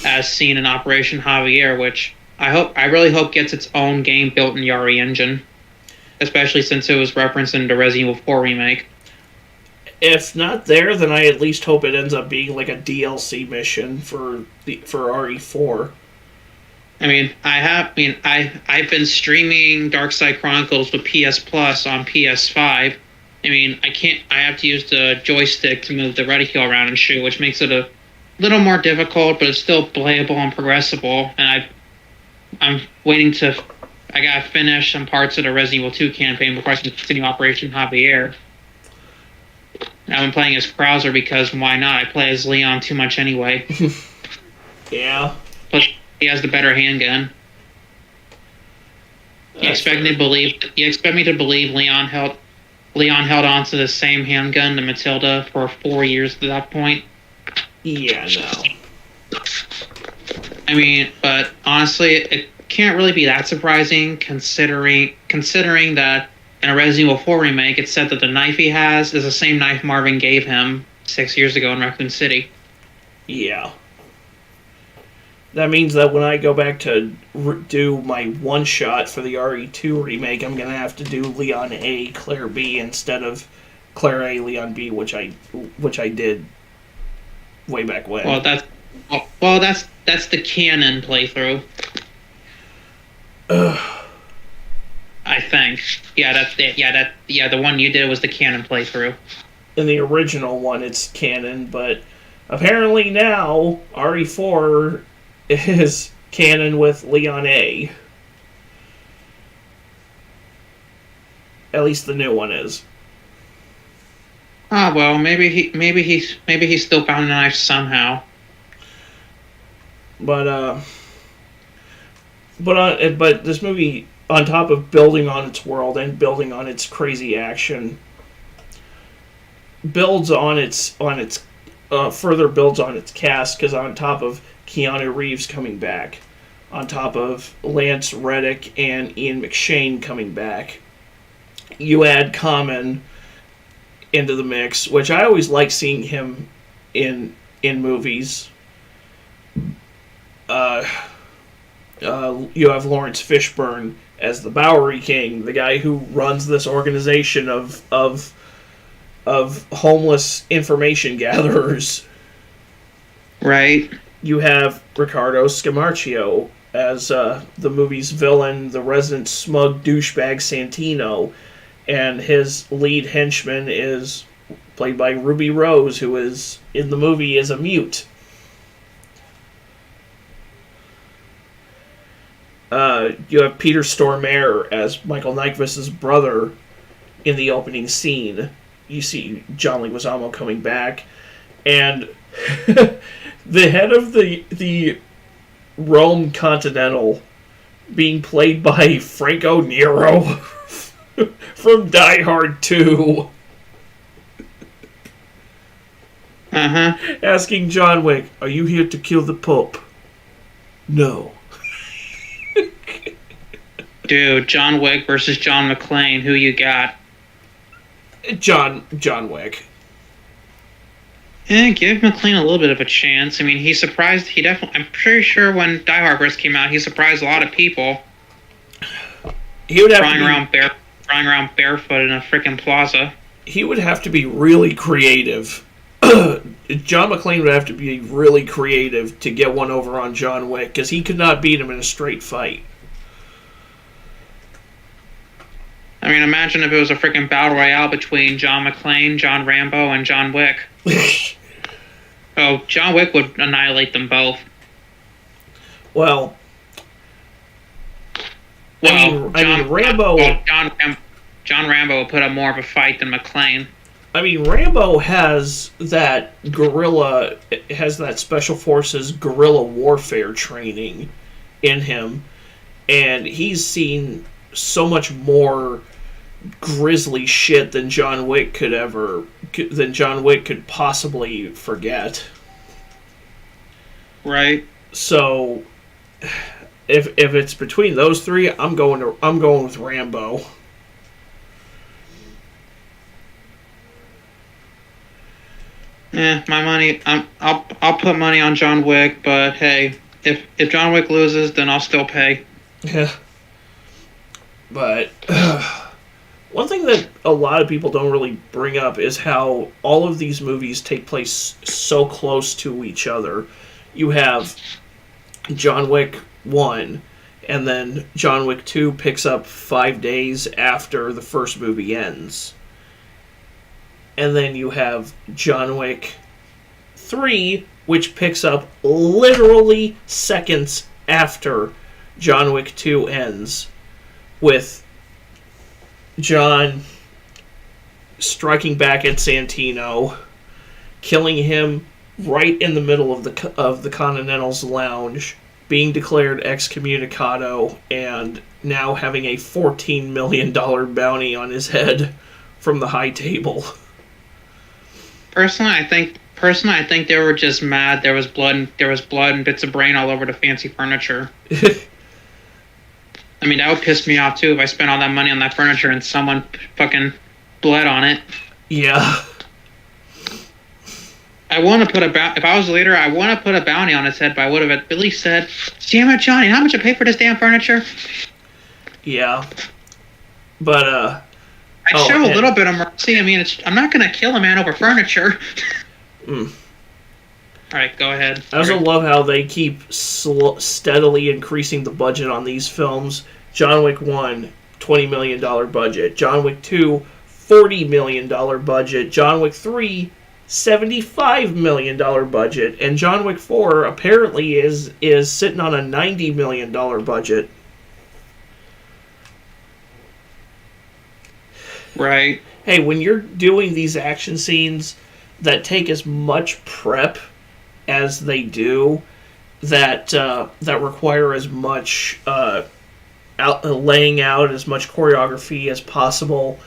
As seen in Operation Javier, which I really hope gets its own game built in the RE engine, especially since it was referenced in the Resident Evil 4 remake. If not there, then I at least hope it ends up being like a DLC mission for RE4. I've been streaming Darkside Chronicles with PS Plus on PS5. I have to use the joystick to move the reticule around and shoot, which makes it a little more difficult, but it's still playable and progressible. And I gotta finish some parts of the Resident Evil 2 campaign before I can continue Operation Javier. I've been playing as Krauser because why not? I play as Leon too much anyway. Yeah. Plus, he has the better handgun. You expect me to believe Leon held on to the same handgun to Matilda for 4 years to that point? Yeah, no. But honestly, it can't really be that surprising considering that in a Resident Evil 4 remake, it's said that the knife he has is the same knife Marvin gave him 6 years ago in Raccoon City. Yeah. That means that when I go back to do my one-shot for the RE2 remake, I'm going to have to do Leon A, Claire B, instead of Claire A, Leon B, which I did way back when. Well, that's the canon playthrough. I think. The one you did was the canon playthrough. In the original one, it's canon, but apparently now RE4 is canon with Leon A. At least the new one is. Ah, well, maybe he still found a knife somehow. But this movie, on top of building on its world and building on its crazy action, builds on its further builds on its cast, because on top of Keanu Reeves coming back, on top of Lance Reddick and Ian McShane coming back, you add Common into the mix, which I always like seeing him in movies. You have Lawrence Fishburne as the Bowery King, the guy who runs this organization of homeless information gatherers. Right. You have Riccardo Scamarcio as the movie's villain, the resident smug douchebag Santino, and his lead henchman is played by Ruby Rose, who is in the movie is a mute. You have Peter Stormare as Michael Nyqvist's brother in the opening scene. You see John Leguizamo coming back, and the head of the Rome Continental being played by Franco Nero from Die Hard 2. Asking John Wick, "Are you here to kill the Pope?" "No." Dude, John Wick versus John McClane. Who you got? John Wick. Yeah, give McClane a little bit of a chance. I mean, he surprised. I'm pretty sure when Die Hard first came out, he surprised a lot of people. He would have flying around barefoot in a freaking plaza. He would have to be really creative. John McClane would have to be really creative to get one over on John Wick, because he could not beat him in a straight fight. I mean, imagine if it was a freaking battle royale between John McClane, John Rambo, and John Wick. Oh, John Wick would annihilate them both. Well, Rambo... John Rambo will put up more of a fight than McClane. I mean, Rambo has that special forces guerrilla warfare training in him, and he's seen so much more grisly shit than John Wick could possibly forget. Right. So, if it's between those three, I'm going with Rambo. My money. I'll put money on John Wick, but hey, if John Wick loses, then I'll still pay. Yeah. But one thing that a lot of people don't really bring up is how all of these movies take place so close to each other. You have John Wick 1, and then John Wick 2 picks up 5 days after the first movie ends. And then you have John Wick 3, which picks up literally seconds after John Wick 2 ends, with John striking back at Santino, killing him right in the middle of the Continental's lounge, being declared excommunicado, and now having a $14 million bounty on his head from the high table. Personally, I think they were just mad. There was blood and bits of brain all over the fancy furniture. I mean, that would piss me off too if I spent all that money on that furniture and someone fucking bled on it. Yeah. If I was a leader, I want to put a bounty on his head, but I would have at least said, "Damn it, Johnny, how much I pay for this damn furniture?" Yeah. But, I'd show a little bit of mercy. I mean, I'm not going to kill a man over furniture. Alright, go ahead. I also love how they keep steadily increasing the budget on these films. John Wick 1, $20 million budget. John Wick 2, $40 million budget. John Wick 3, $75 million budget. And John Wick 4 apparently is sitting on a $90 million budget. Right. Hey, when you're doing these action scenes that take as much prep as they do, that require as much laying out as much choreography as possible,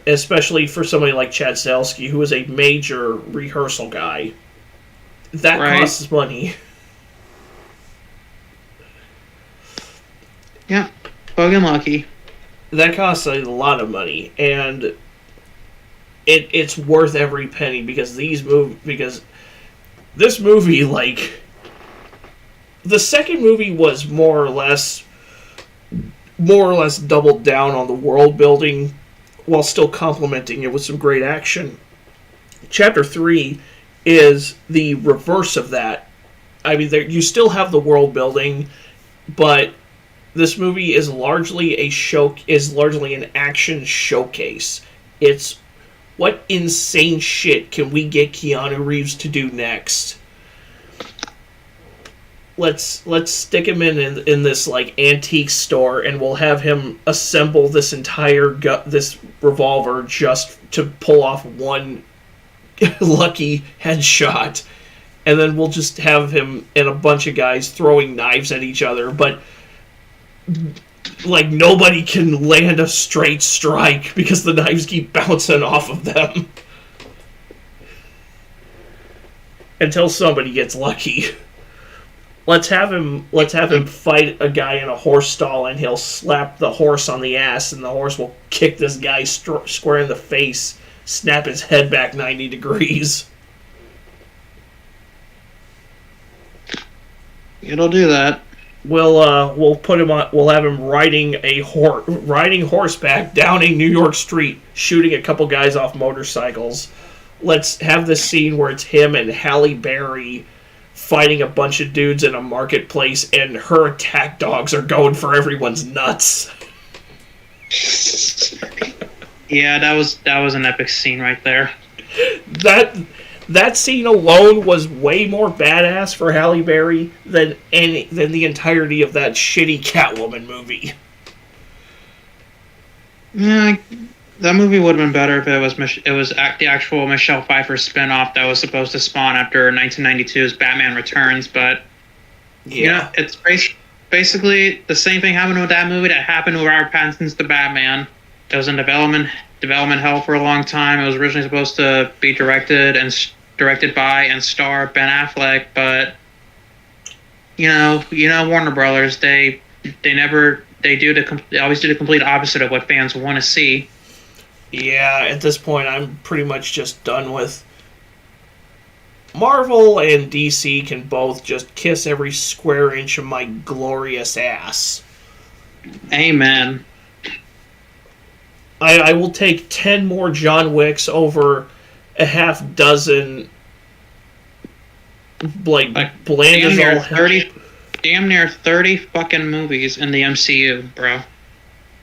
especially for somebody like Chad Stahelski, who is a major rehearsal guy, that costs money. Yeah, fucking lucky. That costs a lot of money, and it's worth every penny, because this movie, like, the second movie was more or less doubled down on the world building while still complementing it with some great action. Chapter 3 is the reverse of that. I mean, you still have the world building, but this movie is largely an action showcase. It's what insane shit can we get Keanu Reeves to do next? Let's stick him in this like antique store, and we'll have him assemble this entire this revolver just to pull off one lucky headshot, and then we'll just have him and a bunch of guys throwing knives at each other, but like nobody can land a straight strike because the knives keep bouncing off of them until somebody gets lucky. Let's have him fight a guy in a horse stall, and he'll slap the horse on the ass, and the horse will kick this guy square in the face, snap his head back 90 degrees. It'll do that. We'll put him on. We'll have him riding horseback down a New York street, shooting a couple guys off motorcycles. Let's have this scene where it's him and Halle Berry fighting a bunch of dudes in a marketplace, and her attack dogs are going for everyone's nuts. Yeah, that was an epic scene right there. That scene alone was way more badass for Halle Berry than the entirety of that shitty Catwoman movie. Yeah, that movie would have been better if it was the actual Michelle Pfeiffer spinoff that was supposed to spawn after 1992's Batman Returns. But yeah, it's basically the same thing happened with that movie that happened with Robert Pattinson's The Batman. It was in development hell for a long time. It was originally supposed to be directed by and star Ben Affleck, but you know Warner Brothers, they always do the complete opposite of what fans want to see. Yeah, at this point I'm pretty much just done with Marvel, and DC can both just kiss every square inch of my glorious ass. Amen. I will take 10 more John Wicks over a half dozen, like bland as all hell. Damn near 30 fucking movies in the MCU, bro.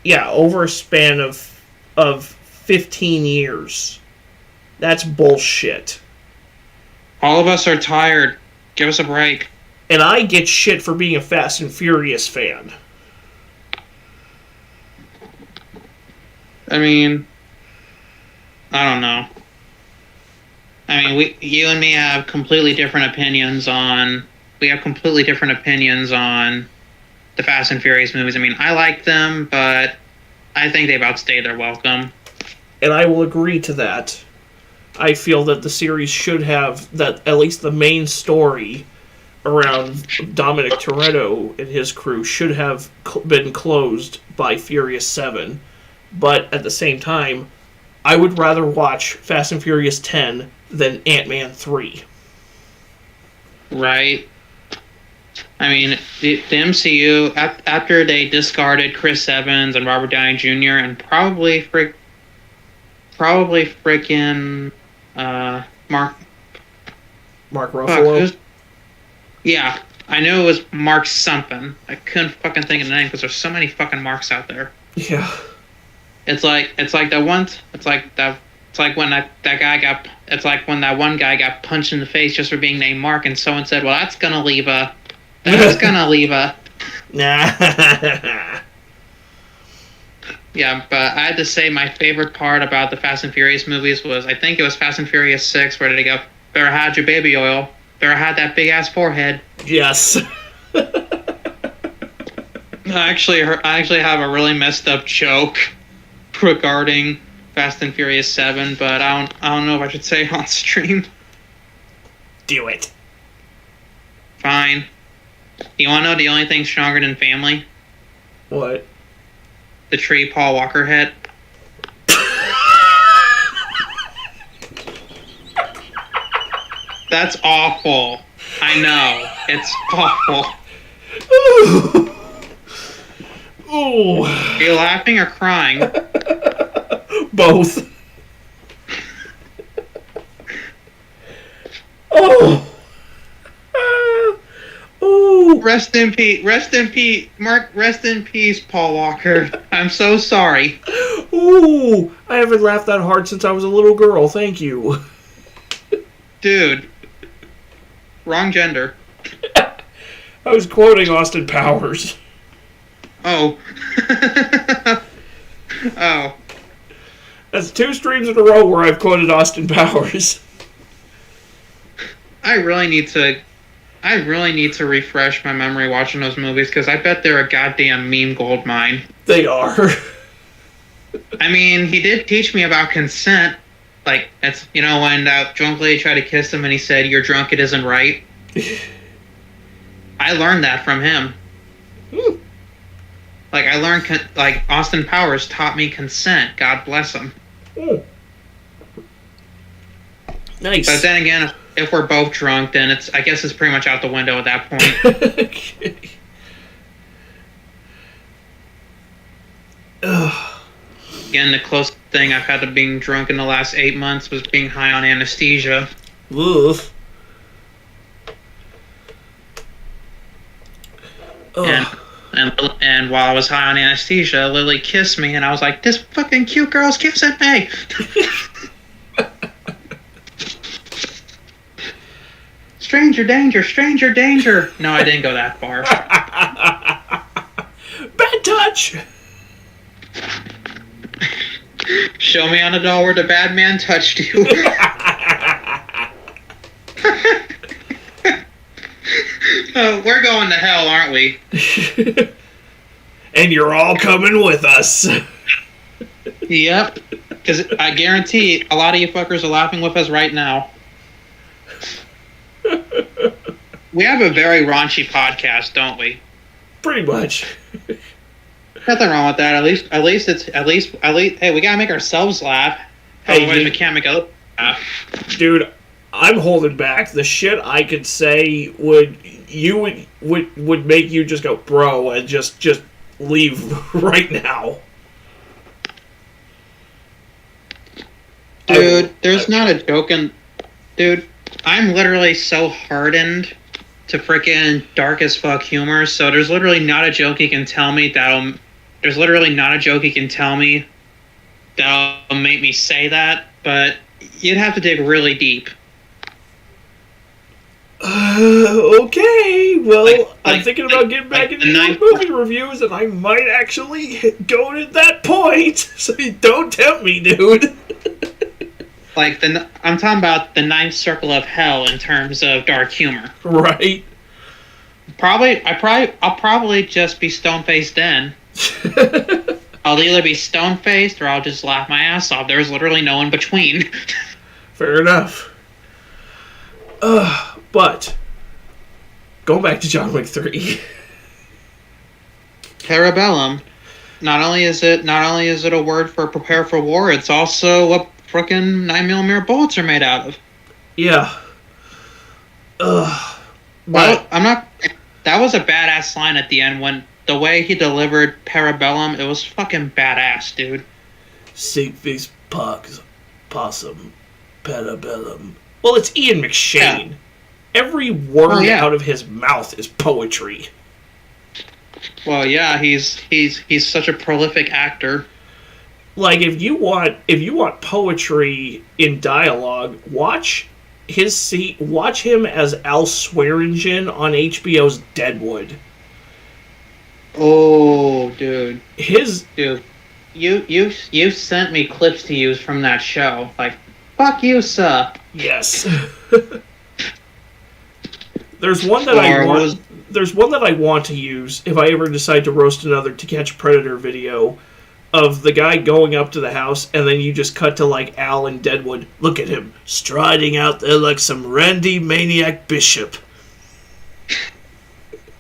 Yeah, over a span of 15 years. That's bullshit. All of us are tired. Give us a break. And I get shit for being a Fast and Furious fan. I mean, I don't know. I mean, you and me have completely different opinions on the Fast and Furious movies. I mean, I like them, but I think they've outstayed their welcome. And I will agree to that. I feel that the series should have, that at least the main story around Dominic Toretto and his crew should have been closed by Furious 7. But at the same time, I would rather watch Fast and Furious 10 than Ant-Man 3. Right. I mean, the MCU, after they discarded Chris Evans and Robert Downey Jr. and probably freaking Mark Ruffalo? Yeah, I knew it was Mark something. I couldn't fucking think of the name because there's so many fucking Marks out there. Yeah. It's like when that one guy got punched in the face just for being named Mark, and someone said, "Well, that's gonna leave a." Nah. Yeah, but I had to say my favorite part about the Fast and Furious movies was, I think it was Fast and Furious 6, where they go, "Better hide your baby oil. Better hide that big ass forehead." Yes. I actually have a really messed up joke regarding Fast and Furious 7, but I don't know if I should say it on stream. Do it. Fine. You want to know the only thing stronger than family? What? The tree Paul Walker hit. That's awful. I know. It's awful. Ooh. Are you laughing or crying? Both. Oh. Ooh. Rest in peace, Mark. Rest in peace, Paul Walker. I'm so sorry. Ooh. I haven't laughed that hard since I was a little girl. Thank you. Dude. Wrong gender. I was quoting Austin Powers. Oh. Oh. That's 2 streams in a row where I've quoted Austin Powers. I really need to refresh my memory watching those movies because I bet they're a goddamn meme gold mine. They are. I mean, he did teach me about consent. Like, it's, when that drunk lady tried to kiss him and he said, "You're drunk, it isn't right." I learned that from him. Like, I learned, Austin Powers taught me consent. God bless him. Nice. But then again, if we're both drunk, then I guess it's pretty much out the window at that point. Okay. Again, the closest thing I've had to being drunk in the last 8 months was being high on anesthesia. Woof. And while I was high on anesthesia, Lily kissed me, and I was like, "This fucking cute girl's kissing me." Stranger danger, stranger danger. No, I didn't go that far. Bad touch. Show me on a doll where the bad man touched you. We're going to hell, aren't we? And you're all coming with us. Yep. Because I guarantee a lot of you fuckers are laughing with us right now. We have a very raunchy podcast, don't we? Pretty much. Nothing wrong with that. At least. Hey, we gotta make ourselves laugh. Otherwise, we can't make others laugh. Dude, I'm holding back. The shit I could say would make you just go, bro, and just leave right now. Dude, there's not a joke in... Dude, I'm literally so hardened to freaking dark as fuck humor, so there's literally not a joke you can tell me that'll... There's literally not a joke you can tell me that'll make me say that, but you'd have to dig really deep. Okay, well, I'm thinking about getting back into these movie reviews, and I might actually go to that point, so you don't tempt me, dude. I'm talking about the ninth circle of hell in terms of dark humor. Right. I'll probably just be stone-faced then. I'll either be stone-faced or I'll just laugh my ass off. There's literally no in between. Fair enough. But going back to John Wick 3. Parabellum. Not only is it a word for prepare for war, it's also what frickin' 9mm bullets are made out of. Yeah. Well, that was a badass line at the end when the way he delivered Parabellum, it was fucking badass, dude. Siegfried's possum, Parabellum. Well, it's Ian McShane. Yeah. Every word out of his mouth is poetry. Well, yeah, he's such a prolific actor. Like, if you want poetry in dialogue, watch him as Al Swearingen on HBO's Deadwood. Oh, dude. Dude, you sent me clips to use from that show. Like, fuck you, sir. Yes. There's one that I want to use if I ever decide to roast another To Catch a Predator video of the guy going up to the house, and then you just cut to, like, Al in Deadwood. Look at him, striding out there like some Randy Maniac Bishop.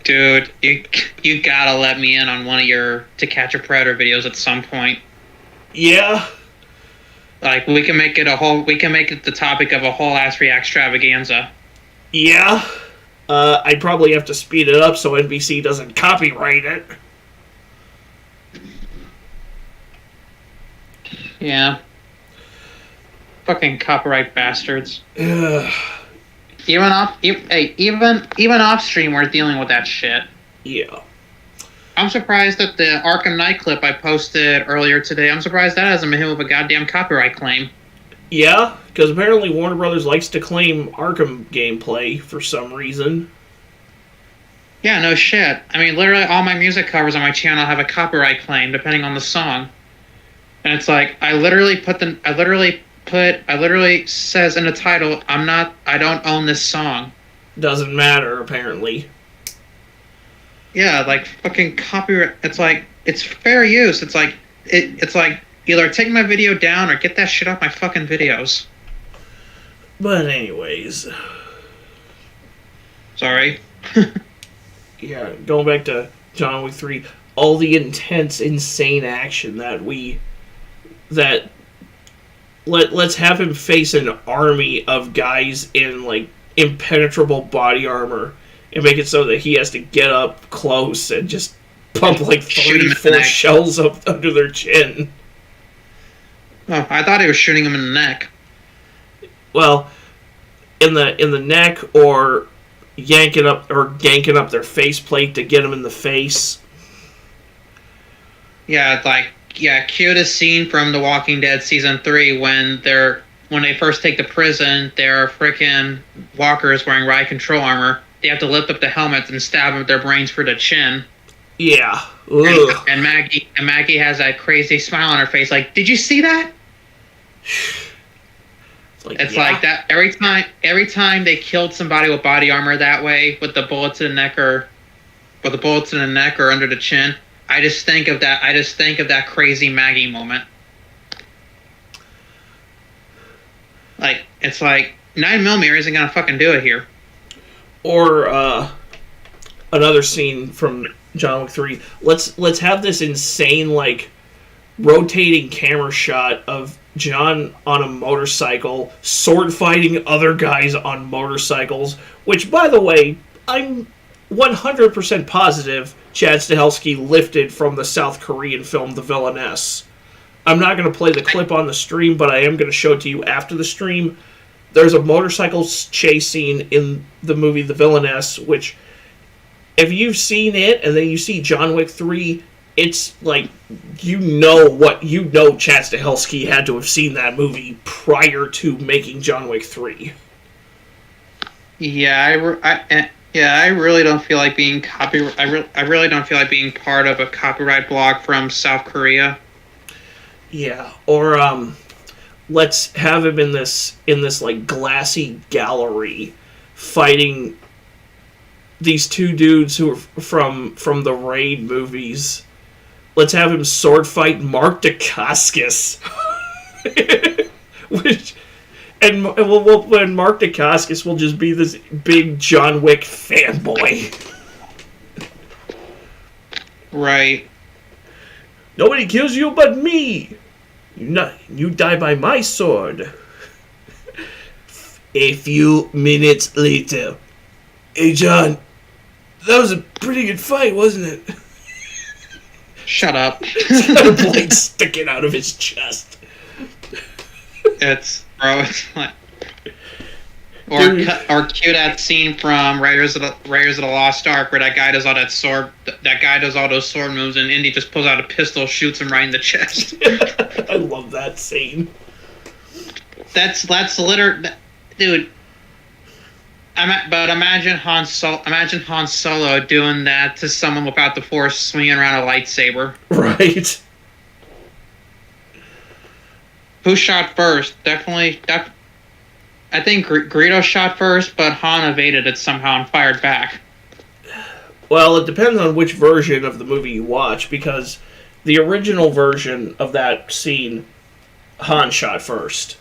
Dude, you gotta let me in on one of your To Catch a Predator videos at some point. Yeah. Like, we can make it the topic of a whole ass extravaganza. Yeah. I'd probably have to speed it up so NBC doesn't copyright it. Yeah. Fucking copyright bastards. Ugh. Even off stream, we're dealing with that shit. Yeah. I'm surprised that the Arkham Knight clip I posted earlier today, I'm surprised that hasn't been hit with a goddamn copyright claim. Yeah, because apparently Warner Brothers likes to claim Arkham gameplay for some reason. Yeah, no shit. I mean, literally all my music covers on my channel have a copyright claim, depending on the song. And it's like, I literally says in the title, I don't own this song. Doesn't matter, apparently. Yeah, like, fucking copyright, it's like, it's fair use. It's like, either take my video down or get that shit off my fucking videos. But anyways. Sorry. Yeah, going back to John Wick 3, all the intense, insane action let's have him face an army of guys in, like, impenetrable body armor and make it so that he has to get up close and just pump, like, 34 shells up under their chin. Oh, I thought he was shooting him in the neck. Well, in the neck, or yanking up their faceplate to get him in the face. Yeah, cue the scene from The Walking Dead season 3 when they first take the prison, there are freaking walkers wearing riot control armor. They have to lift up the helmets and stab them with their brains for the chin. Yeah. And Maggie has that crazy smile on her face, like, did you see that? It's like that every time they killed somebody with body armor that way, with the bullets in the neck or under the chin. I just think of that crazy Maggie moment. Like, it's like 9mm isn't gonna fucking do it here. Or another scene from John Wick 3. Let's have this insane, like, rotating camera shot of John on a motorcycle sword fighting other guys on motorcycles, which, by the way, I'm 100% positive Chad Stahelski lifted from the South Korean film The Villainess. I'm not going to play the clip on the stream, but I am going to show it to you after the stream. There's a motorcycle chase scene in the movie The Villainess, which, if you've seen it and then you see John Wick 3, it's like, Chad Stahelski had to have seen that movie prior to making John Wick 3. Yeah, I really don't feel like being I really don't feel like being part of a copyright block from South Korea. Yeah, or let's have him in this like glassy gallery fighting these two dudes who are from the Raid movies. Let's have him sword fight Mark Dacascos. And Mark Dacascos will just be this big John Wick fanboy. Right. Nobody kills you but me. You die by my sword. A few minutes later. Hey, John. That was a pretty good fight, wasn't it? Shut up. He's got a blade sticking out of his chest. It's like, or cue that scene from Raiders of the Lost Ark where that guy does all those sword moves and Indy just pulls out a pistol, shoots him right in the chest. I love that scene. That's literally, dude. But imagine Han Solo doing that to someone without the Force, swinging around a lightsaber. Right. Who shot first? Definitely. I think Greedo shot first, but Han evaded it somehow and fired back. Well, it depends on which version of the movie you watch, because the original version of that scene, Han shot first.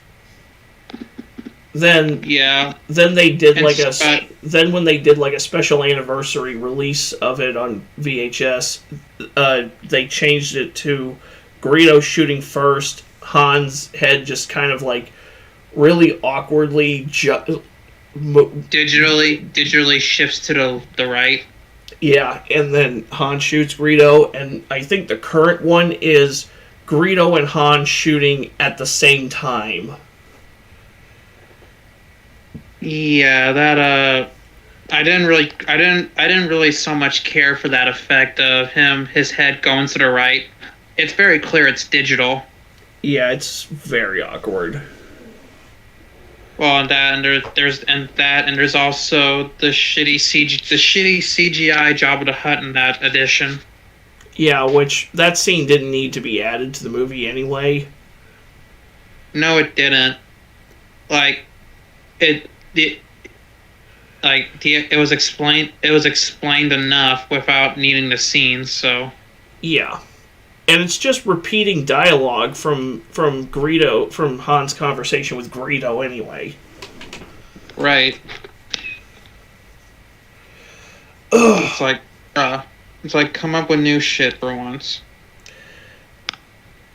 Then they did when they did like a special anniversary release of it on VHS, they changed it to Greedo shooting first, Han's head just kind of like really awkwardly digitally shifts to the right. Yeah, and then Han shoots Greedo, and I think the current one is Greedo and Han shooting at the same time. Yeah, that I didn't really so much care for that effect of his head going to the right. It's very clear it's digital. Yeah, it's very awkward. Well, there's also the shitty CGI Jabba the Hutt in that edition. Yeah, which that scene didn't need to be added to the movie anyway. No, it didn't. Like it was explained. It was explained enough without needing the scenes. So yeah, and it's just repeating dialogue from Greedo, from Han's conversation with Greedo anyway. Right. Ugh. It's like come up with new shit for once.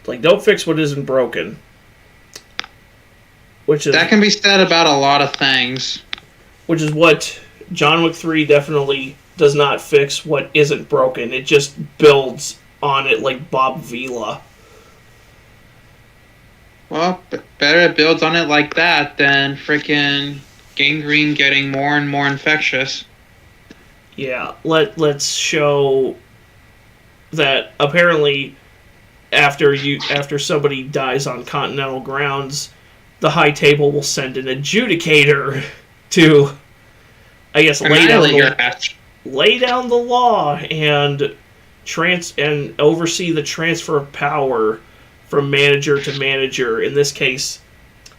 Like, don't fix what isn't broken. That can be said about a lot of things. Which is what John Wick 3 definitely does not fix what isn't broken. It just builds on it like Bob Vila. Well, better it builds on it like that than freaking gangrene getting more and more infectious. Yeah, let's show that apparently after somebody dies on Continental grounds, the High Table will send an adjudicator to, I guess, lay down the law and oversee the transfer of power from manager to manager. In this case,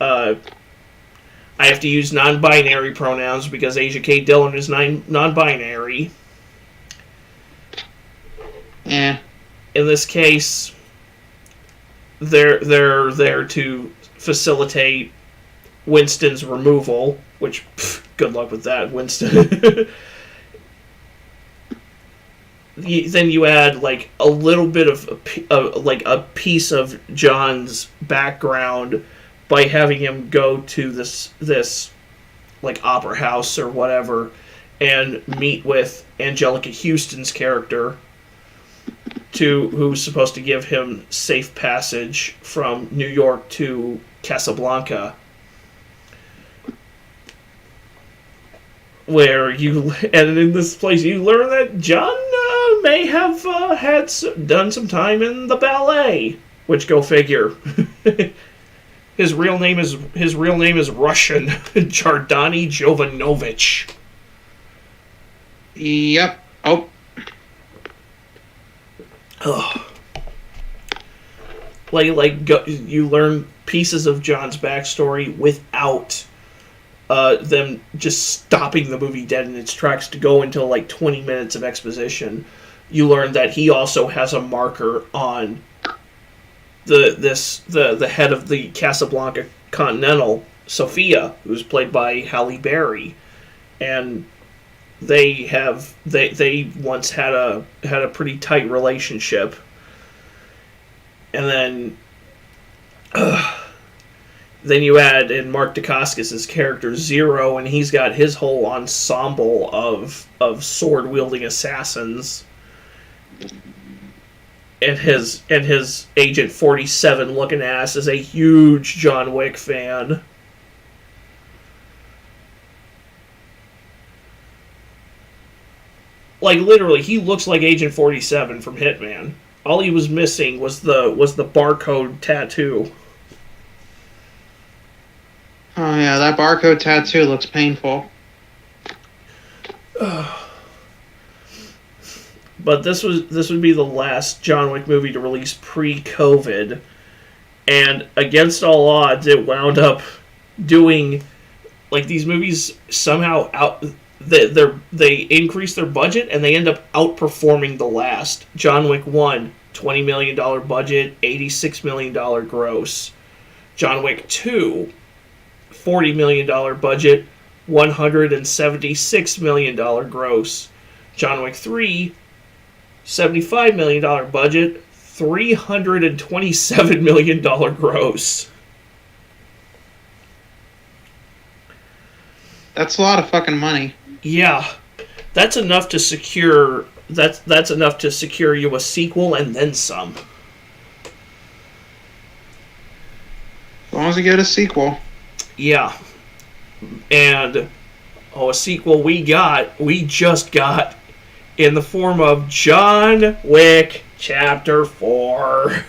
I have to use non-binary pronouns because Asia K. Dillon is non-binary. Yeah. In this case, they're there to facilitate Winston's removal, which, good luck with that, Winston. Then you add like a little bit of a piece of John's background by having him go to this like opera house or whatever and meet with Angelica Houston's character, who's supposed to give him safe passage from New York to Casablanca, and in this place you learn that John may have done some time in the ballet, which, go figure. His real name is Russian, Jardani Jovanovich. Yep. Oh. Ugh. You learn pieces of John's backstory without them just stopping the movie dead in its tracks to go into like 20 minutes of exposition. You learn that he also has a marker on the head of the Casablanca Continental, Sophia, who's played by Halle Berry, and they once had a pretty tight relationship, and then you add in Mark Dacascos' character Zero, and he's got his whole ensemble of sword wielding assassins. And his Agent 47 looking ass is a huge John Wick fan. Like, literally, he looks like Agent 47 from Hitman. All he was missing was the barcode tattoo. Oh yeah, that barcode tattoo looks painful. But this would be the last John Wick movie to release pre-COVID, and against all odds, it wound up doing, like, these movies somehow they increase their budget and they end up outperforming the last. John Wick 1, $20 million budget, $86 million gross. John Wick 2, $40 million budget, $176 million gross. John Wick 3, $75 million budget, $327 million gross. That's a lot of fucking money. Yeah, that's enough to secure. That's enough to secure you a sequel and then some. As long as you get a sequel. Yeah, and a sequel we just got in the form of John Wick Chapter 4.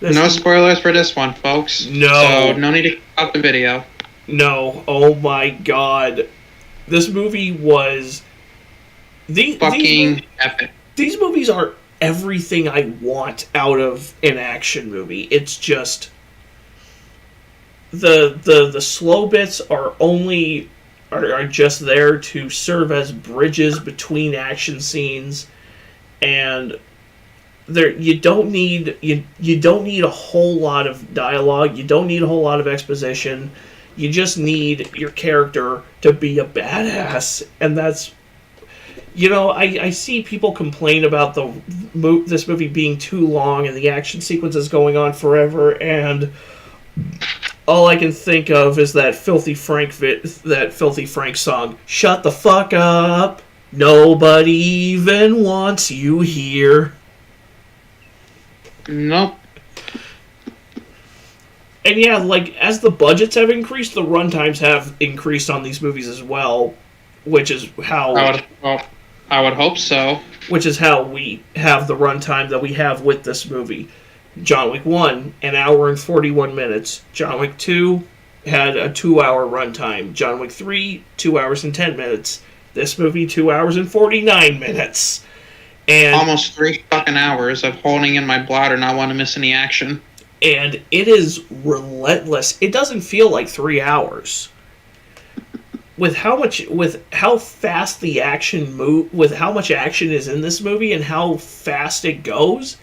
No spoilers for this one, folks. No. So, no need to cut out the video. No. Oh my god. This movie was... fucking epic. These movies are everything I want out of an action movie. It's just... The slow bits are just there to serve as bridges between action scenes, and you don't need a whole lot of dialogue, you don't need a whole lot of exposition, you just need your character to be a badass. And that's, I see people complain about this movie being too long and the action sequences going on forever, and all I can think of is that Filthy Frank song, "Shut the fuck up, nobody even wants you here." Nope. And yeah, like, as the budgets have increased, the runtimes have increased on these movies as well, which is how... I would hope so. Which is how we have the runtime that we have with this movie. John Wick 1, an hour and 41 minutes. John Wick 2 had a 2-hour runtime. John Wick 3, 2 hours and 10 minutes. This movie, 2 hours and 49 minutes. And almost 3 fucking hours of holding in my bladder, not want to miss any action. And it is relentless. It doesn't feel like 3 hours. With how fast the action with how much action is in this movie and how fast it goes,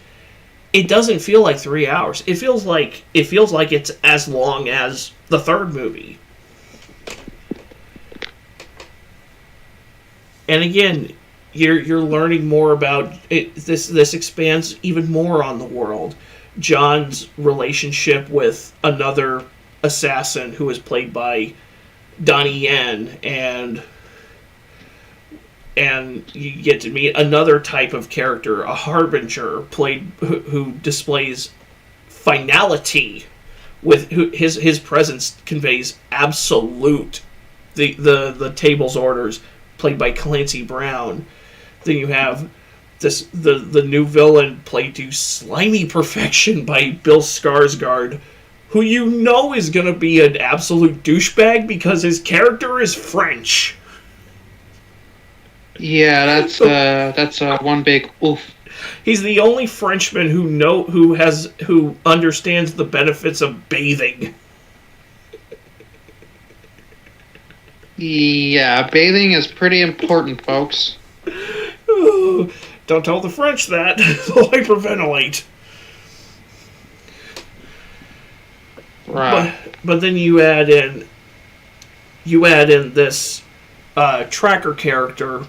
it doesn't feel like 3 hours. It feels like it's as long as the third movie. And again, you're learning more about it. This expands even more on the world. John's relationship with another assassin who is played by Donnie Yen, and you get to meet another type of character, a harbinger, who displays finality, his presence conveys absolute. The table's orders, played by Clancy Brown. Then you have the new villain played to slimy perfection by Bill Skarsgård, who is going to be an absolute douchebag because his character is French. Yeah, that's one big oof. He's the only Frenchman who understands the benefits of bathing. Yeah, bathing is pretty important, folks. Don't tell the French that. They'll hyperventilate. Right. But then you add in this tracker character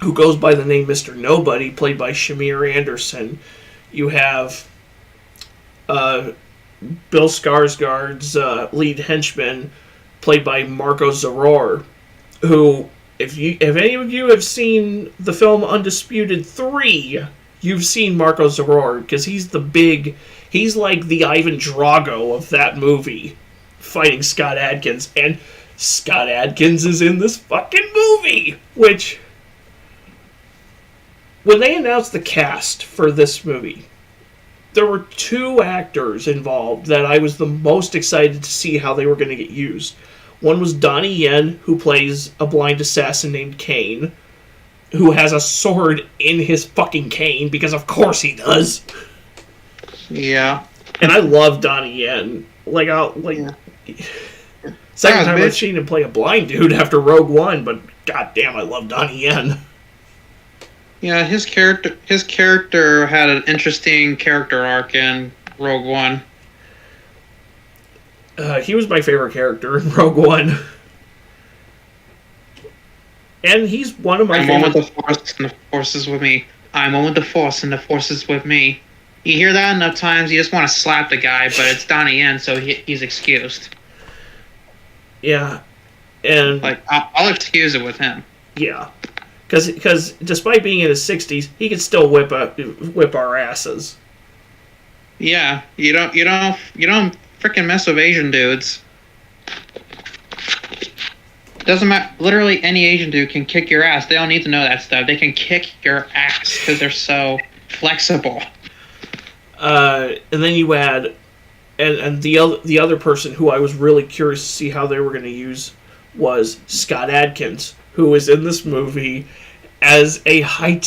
who goes by the name Mr. Nobody, played by Shamir Anderson. You have Bill Skarsgård's lead henchman, played by Marco Zaror, who, if any of you have seen the film Undisputed 3, you've seen Marco Zaror, because he's like the Ivan Drago of that movie, fighting Scott Adkins, and Scott Adkins is in this fucking movie, which, when they announced the cast for this movie, there were 2 actors involved that I was the most excited to see how they were going to get used. One was Donnie Yen, who plays a blind assassin named Kane, who has a sword in his fucking cane, because of course he does. Yeah. And I love Donnie Yen. Second time I've seen him play a blind dude after Rogue One, but goddamn, I love Donnie Yen. Yeah, his character had an interesting character arc in Rogue One. He was my favorite character in Rogue One. And he's one of my favorite... I'm one with the Force and the Force is with me. I'm one with the Force and the Force is with me. You hear that enough times, you just want to slap the guy, but it's Donnie Yen, so he's excused. Yeah. And like, I'll excuse it with him. Yeah, because despite being in his 60s, he could still whip our asses. Yeah, you don't freaking mess with Asian dudes. Doesn't matter. Literally, any Asian dude can kick your ass. They don't need to know that stuff. They can kick your ass because they're so flexible. And then you add, and the other person who I was really curious to see how they were going to use was Scott Adkins, who was in this movie as a high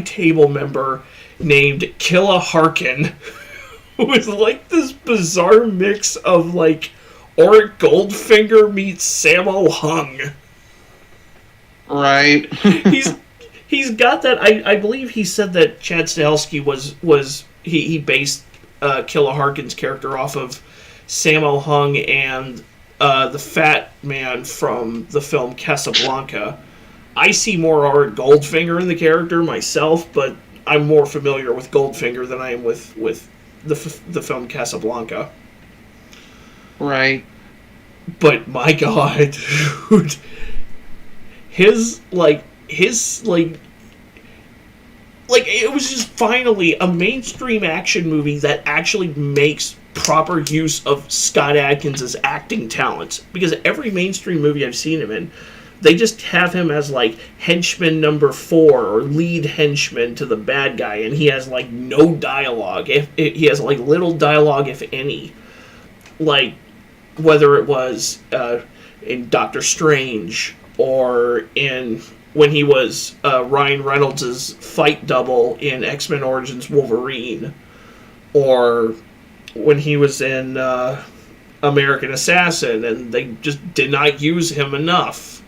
table member named Killa Harkin, who was like this bizarre mix of like Auric Goldfinger meets Sammo Hung. Right. he's got that. I believe he said that Chad Stahelski was he based Killa Harkin's character off of Sammo Hung and the fat man from the film Casablanca. I see more Auric Goldfinger in the character myself, but I'm more familiar with Goldfinger than I am with the film Casablanca. Right. But my God, dude, his it was just finally a mainstream action movie that actually makes proper use of Scott Adkins' acting talents. Because every mainstream movie I've seen him in, they just have him as like henchman number 4 or lead henchman to the bad guy, and he has like no dialogue. If he has like little dialogue, if any, like whether it was in Doctor Strange or in when he was Ryan Reynolds' fight double in X-Men Origins Wolverine, or when he was in American Assassin, and they just did not use him enough.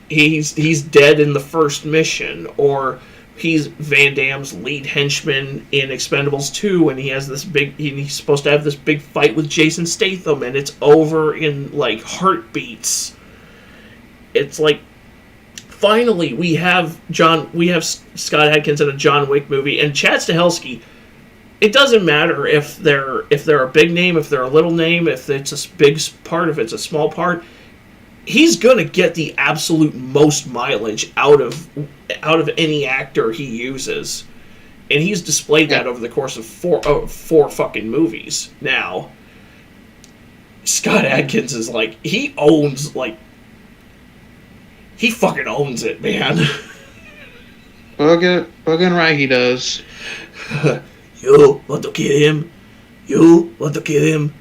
He's dead in the first mission, or he's Van Damme's lead henchman in Expendables 2, and he's supposed to have this big fight with Jason Statham, and it's over in like heartbeats. It's like finally we have Scott Adkins in a John Wick movie, and Chad Stahelski. It doesn't matter if they're a big name, if they're a little name, if it's a big part, if it's a small part. He's gonna get the absolute most mileage out of any actor he uses, and he's displayed that over the course of four fucking movies. Now, Scott Adkins is like he fucking owns it, man. Fucking right, he does. You want to kill him? You want to kill him?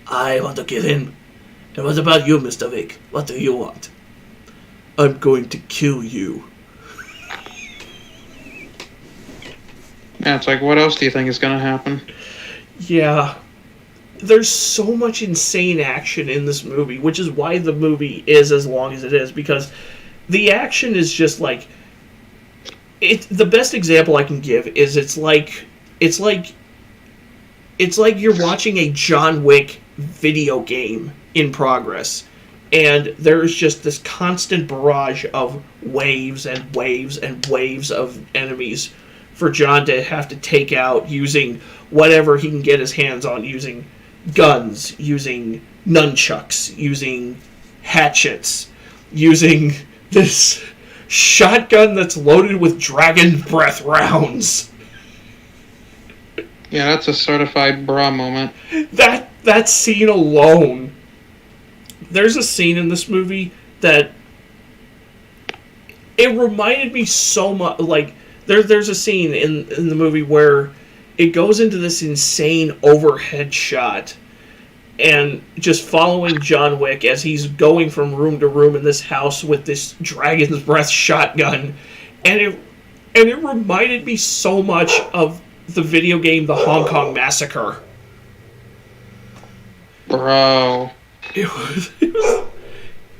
I want to kill him. And what about you, Mr. Wick? What do you want? I'm going to kill you. Yeah, it's like, what else do you think is going to happen? Yeah. There's so much insane action in this movie, which is why the movie is as long as it is, because the action is just like... the best example I can give is it's like you're watching a John Wick video game in progress, and there's just this constant barrage of waves and waves and waves of enemies for John to have to take out using whatever he can get his hands on, using guns, using nunchucks, using hatchets, using this shotgun that's loaded with dragon breath rounds. Yeah, that's a certified bra moment. That scene alone. There's a scene in this movie that it reminded me so much. Like there's a scene in the movie where it goes into this insane overhead shot, and just following John Wick as he's going from room to room in this house with this dragon's breath shotgun, and it reminded me so much of the video game The Hong Kong Massacre. Bro. It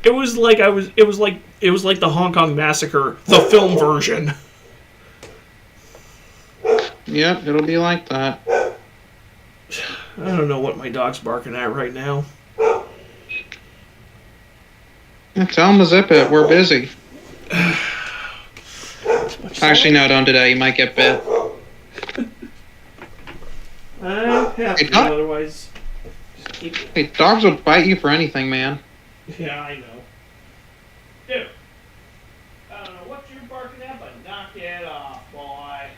was like the Hong Kong Massacre, the film version. Yep, it'll be like that. I don't know what my dog's barking at right now. Yeah, tell him to zip it. We're busy. Actually, no, don't do that. You might get bit. I have to, otherwise... Hey, dogs will bite you for anything, man. Yeah, I know. Dude, I don't know what you're barking at, but knock it off, boy.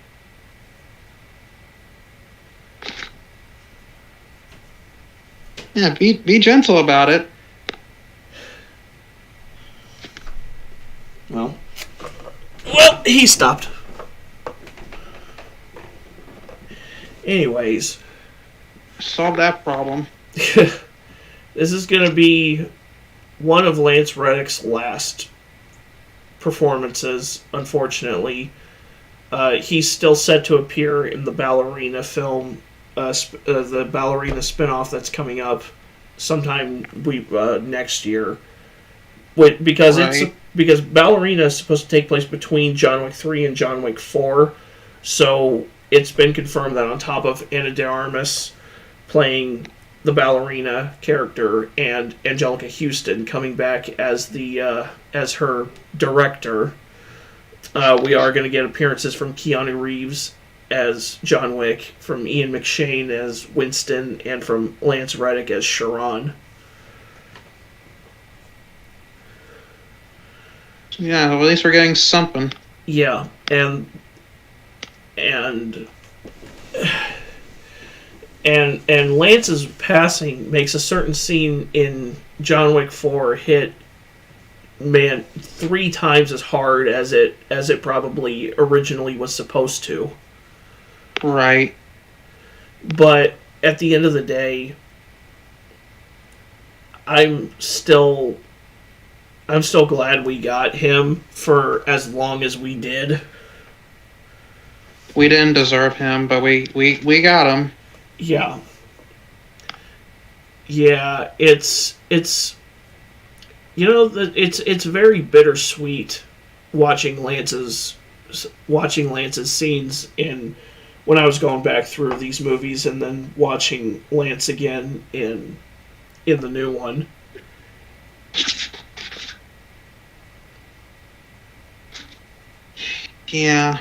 Yeah, be gentle about it. Well, he stopped. Anyways. Solve that problem. This is going to be one of Lance Reddick's last performances, unfortunately. He's still set to appear in the Ballerina film, the Ballerina spinoff that's coming up sometime next year. Because Ballerina is supposed to take place between John Wick 3 and John Wick 4, so it's been confirmed that on top of Ana de Armas playing the ballerina character and Angelica Houston coming back as her director, we are going to get appearances from Keanu Reeves as John Wick, from Ian McShane as Winston, and from Lance Reddick as Sharon. Yeah, well, at least we're getting something. Yeah, and Lance's passing makes a certain scene in John Wick 4 hit, man, 3 times as hard as it probably originally was supposed to. Right. But at the end of the day, I'm still glad we got him for as long as we did. We didn't deserve him, but we got him. Yeah. Yeah, it's it's very bittersweet watching Lance's scenes when I was going back through these movies and then watching Lance again in the new one. Yeah.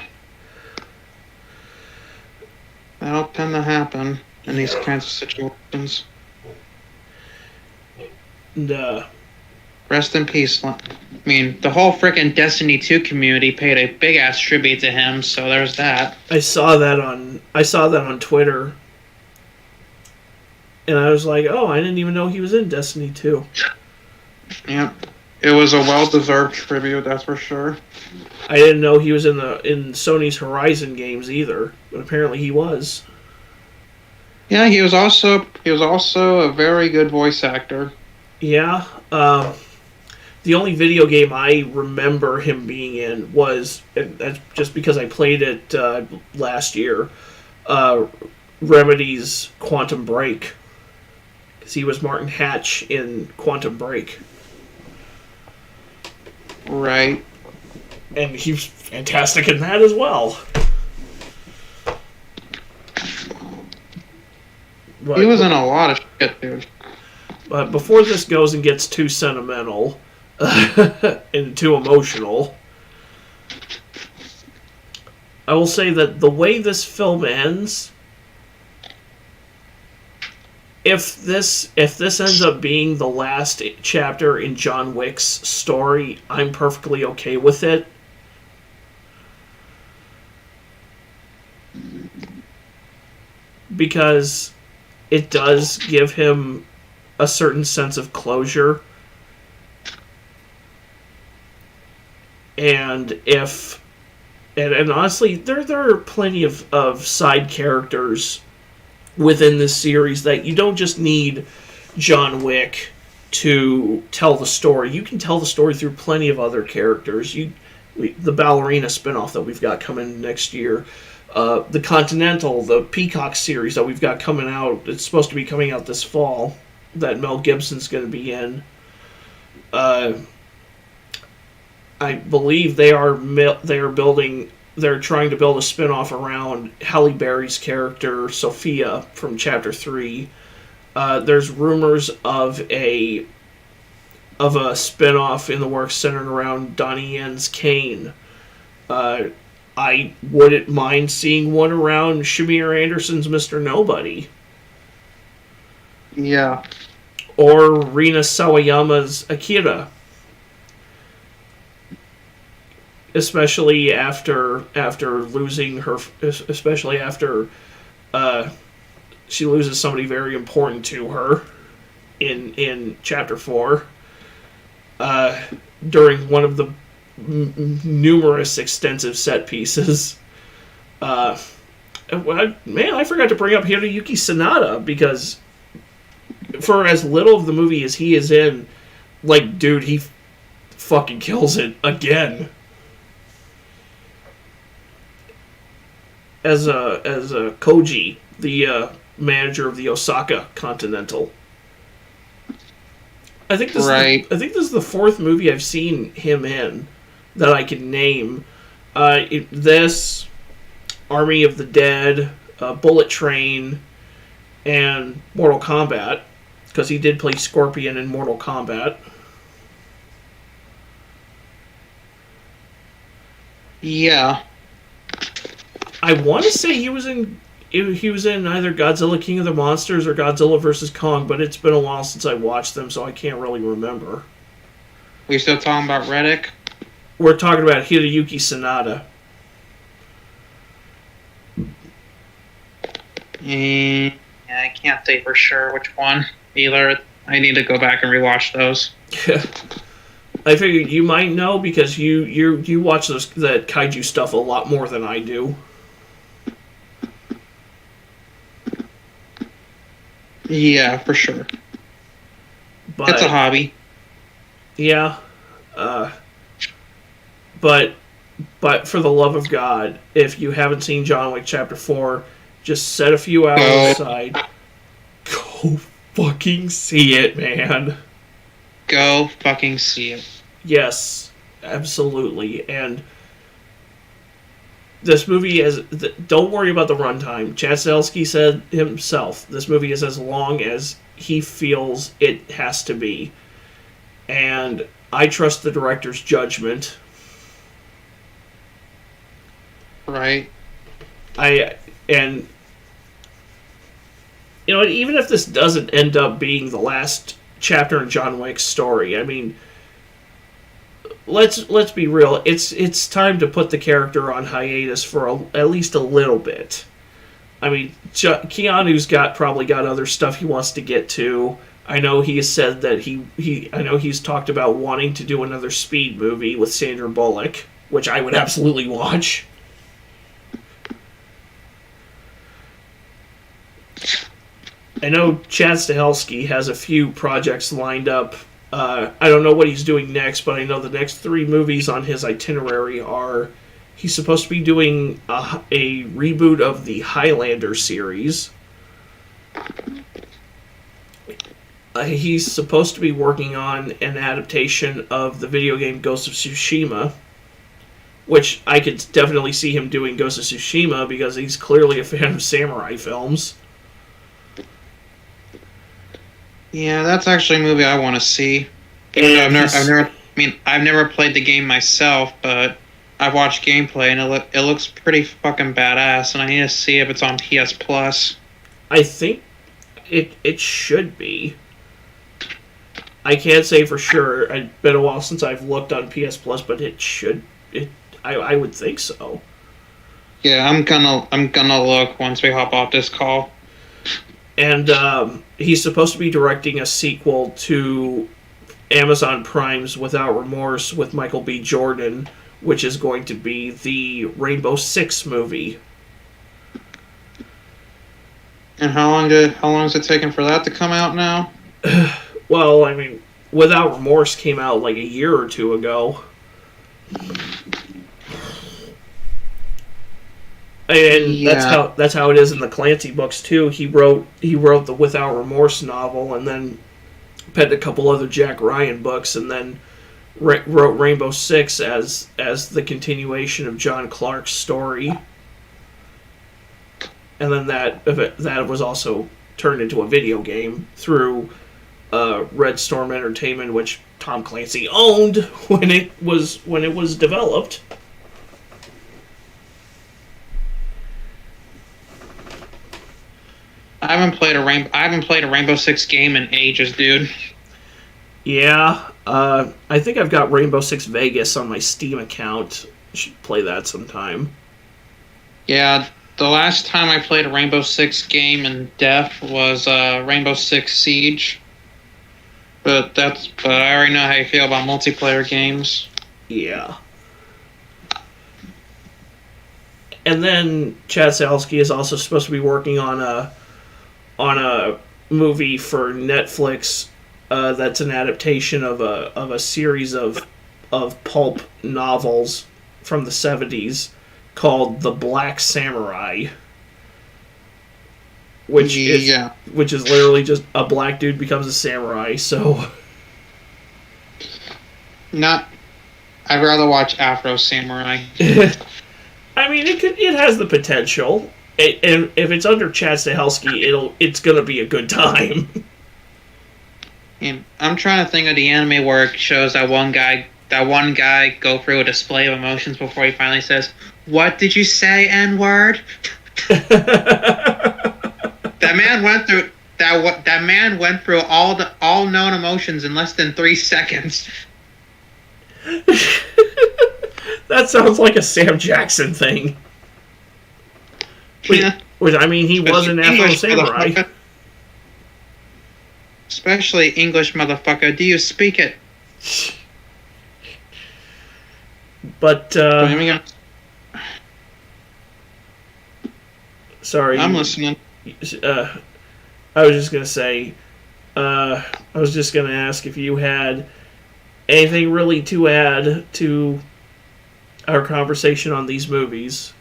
That'll tend to happen in these kinds of situations. And, rest in peace. I mean, the whole freaking Destiny 2 community paid a big ass tribute to him, so there's that. I saw that on Twitter. And I was like, oh, I didn't even know he was in Destiny 2. Yep. It was a well-deserved tribute, that's for sure. I didn't know he was in Sony's Horizon games either, but apparently he was. Yeah, he was also a very good voice actor. Yeah. The only video game I remember him being in was, just because I played it last year, Remedy's Quantum Break. Because he was Martin Hatch in Quantum Break. Right. And he was fantastic in that as well. But, he was in a lot of shit, dude. But before this goes and gets too sentimental and too emotional, I will say that the way this film ends, if this ends up being the last chapter in John Wick's story, I'm perfectly okay with it. Because it does give him a certain sense of closure. And honestly, there are plenty of side characters within this series that you don't just need John Wick to tell the story. You can tell the story through plenty of other characters. The Ballerina spinoff that we've got coming next year. The Continental, the Peacock series that we've got coming out. It's supposed to be coming out this fall. That Mel Gibson's going to be in. I believe they're trying to build a spin-off around Halle Berry's character Sophia from Chapter 3. There's rumors of a spin-off in the works centered around Donnie Yen's Kane. I wouldn't mind seeing one around Shamir Anderson's Mr. Nobody. Yeah. or Rina Sawayama's Akira. Especially after losing her, especially after she loses somebody very important to her in chapter 4 during one of the numerous extensive set pieces. Man, I forgot to bring up Hiroyuki Sanada, because for as little of the movie as he is in, like, dude, he fucking kills it again. As a Koji, the manager of the Osaka Continental. I think this is the fourth movie I've seen him in that I can name. This, Army of the Dead, Bullet Train, and Mortal Kombat, because he did play Scorpion in Mortal Kombat. Yeah. I want to say he was in either Godzilla King of the Monsters or Godzilla vs. Kong, but it's been a while since I watched them, so I can't really remember. We still talking about Riddick? We're talking about Hiroyuki Sanada. Yeah, I can't say for sure which one either. I need to go back and rewatch those. I figured you might know because you watch that kaiju stuff a lot more than I do. Yeah, for sure. But, it's a hobby. Yeah. But for the love of God, if you haven't seen John Wick Chapter 4, just set a few hours aside. Go fucking see it, man. Go fucking see it. Yes, absolutely. And this movie is... Don't worry about the runtime. Chad Stahelski said himself, this movie is as long as he feels it has to be. And I trust the director's judgment. Right. And you know, even if this doesn't end up being the last chapter in John Wick's story, I mean, let's be real. It's time to put the character on hiatus for at least a little bit. I mean, Keanu's probably got other stuff he wants to get to. I know he has said that I know he's talked about wanting to do another Speed movie with Sandra Bullock, which I would absolutely watch. I know Chad Stahelski has a few projects lined up. I don't know what he's doing next, but I know the next 3 movies on his itinerary are... He's supposed to be doing a reboot of the Highlander series. He's supposed to be working on an adaptation of the video game Ghost of Tsushima, which I could definitely see him doing Ghost of Tsushima because he's clearly a fan of samurai films. Yeah, that's actually a movie I want to see. I've never played the game myself, but I've watched gameplay and it looks pretty fucking badass, and I need to see if it's on PS Plus. I think it should be. I can't say for sure. It's been a while since I've looked on PS Plus, but it should. I would think so. Yeah, I'm gonna look once we hop off this call. And he's supposed to be directing a sequel to Amazon Prime's Without Remorse with Michael B. Jordan, which is going to be the Rainbow Six movie. And how long is it taking for that to come out now? Well, I mean, Without Remorse came out like a year or 2 ago. And yeah. that's how it is in the Clancy books too. He wrote the Without Remorse novel, and then penned a couple other Jack Ryan books, and then wrote Rainbow Six as the continuation of John Clark's story. And then that was also turned into a video game through Red Storm Entertainment, which Tom Clancy owned when it was developed. I haven't played a Rainbow Six game in ages, dude. Yeah, I think I've got Rainbow Six Vegas on my Steam account. Should play that sometime. Yeah, the last time I played a Rainbow Six game in depth was Rainbow Six Siege. But I already know how you feel about multiplayer games. Yeah. And then Chad Stahelski is also supposed to be working on a movie for Netflix that's an adaptation of a series of pulp novels from the 70s called The Black Samurai, which is literally just a black dude becomes a samurai. So, I'd rather watch Afro Samurai. I mean, it has the potential. And if it's under Chad Stahelski, it's gonna be a good time. And I'm trying to think of the anime where it shows that one guy go through a display of emotions before he finally says, "What did you say, N-word?" That man went through all known emotions in less than 3 seconds. That sounds like a Sam Jackson thing. Which I mean, he was an Afro Samurai. Especially English, motherfucker. Do you speak it? But, sorry. I'm listening. I was just going to say, I was just going to ask if you had anything really to add to our conversation on these movies.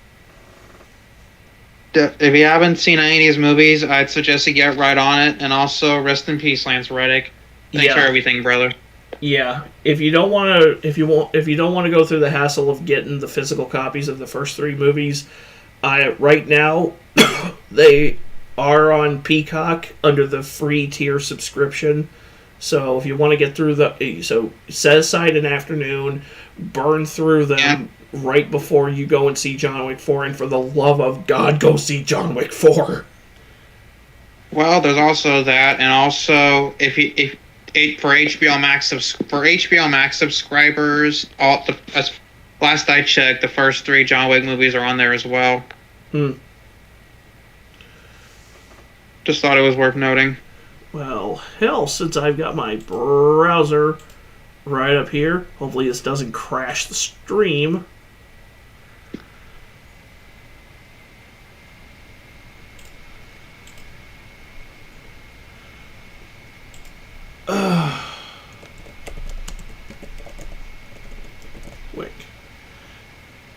If you haven't seen any of these movies, I'd suggest you get right on it. And also, rest in peace, Lance Reddick. Thanks for everything, brother. Yeah, if you don't want to go through the hassle of getting the physical copies of the first 3 movies, right now they are on Peacock under the free tier subscription. So if you want to get through set aside an afternoon, burn through them right before you go and see John Wick 4, and for the love of God, go see John Wick 4. Well, there's also that, and also for HBO Max subscribers, last I checked, the first 3 John Wick movies are on there as well. Just thought it was worth noting. Well, hell, since I've got my browser right up here, hopefully this doesn't crash the stream. Wick.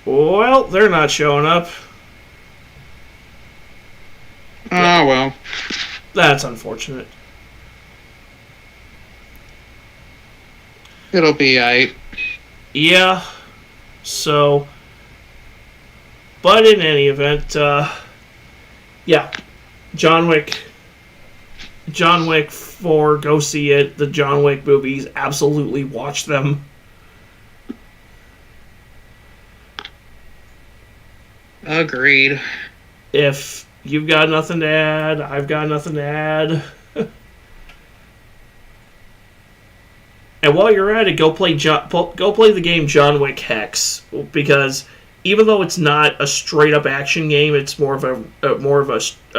Well, they're not showing up. Oh, well. That's unfortunate. It'll be aight. Yeah. So, but in any event, yeah, John Wick 4, go see it. The John Wick movies, absolutely watch them. Agreed. If you've got nothing to add, I've got nothing to add. And while you're at it, go play the game John Wick Hex, because even though it's not a straight up action game, it's more of a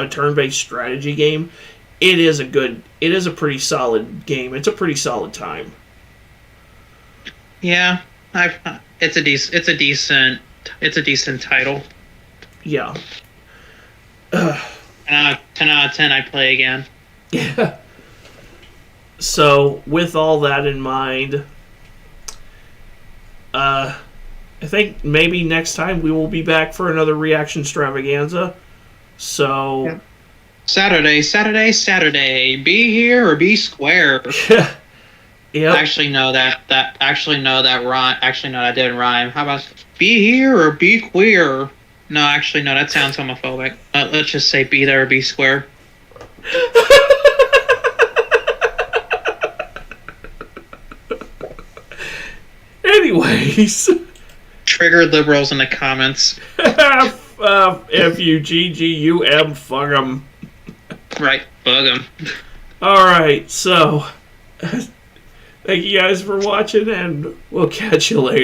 turn-based strategy game. It is a pretty solid game. It's a pretty solid time. Yeah, it's a decent title. Yeah. 10 out of 10, I play again. Yeah. So, with all that in mind, I think maybe next time we will be back for another reaction extravaganza. So, yeah. Saturday. Be here or be square. Yep. Actually, no, that didn't rhyme. How about be here or be queer? No, actually, no, that sounds homophobic. Let's just say be there or be square. Anyways. Triggered liberals in the comments. F-U-G-G-U-M, fuck 'em. Right, bug him. All right, so thank you guys for watching, and we'll catch you later.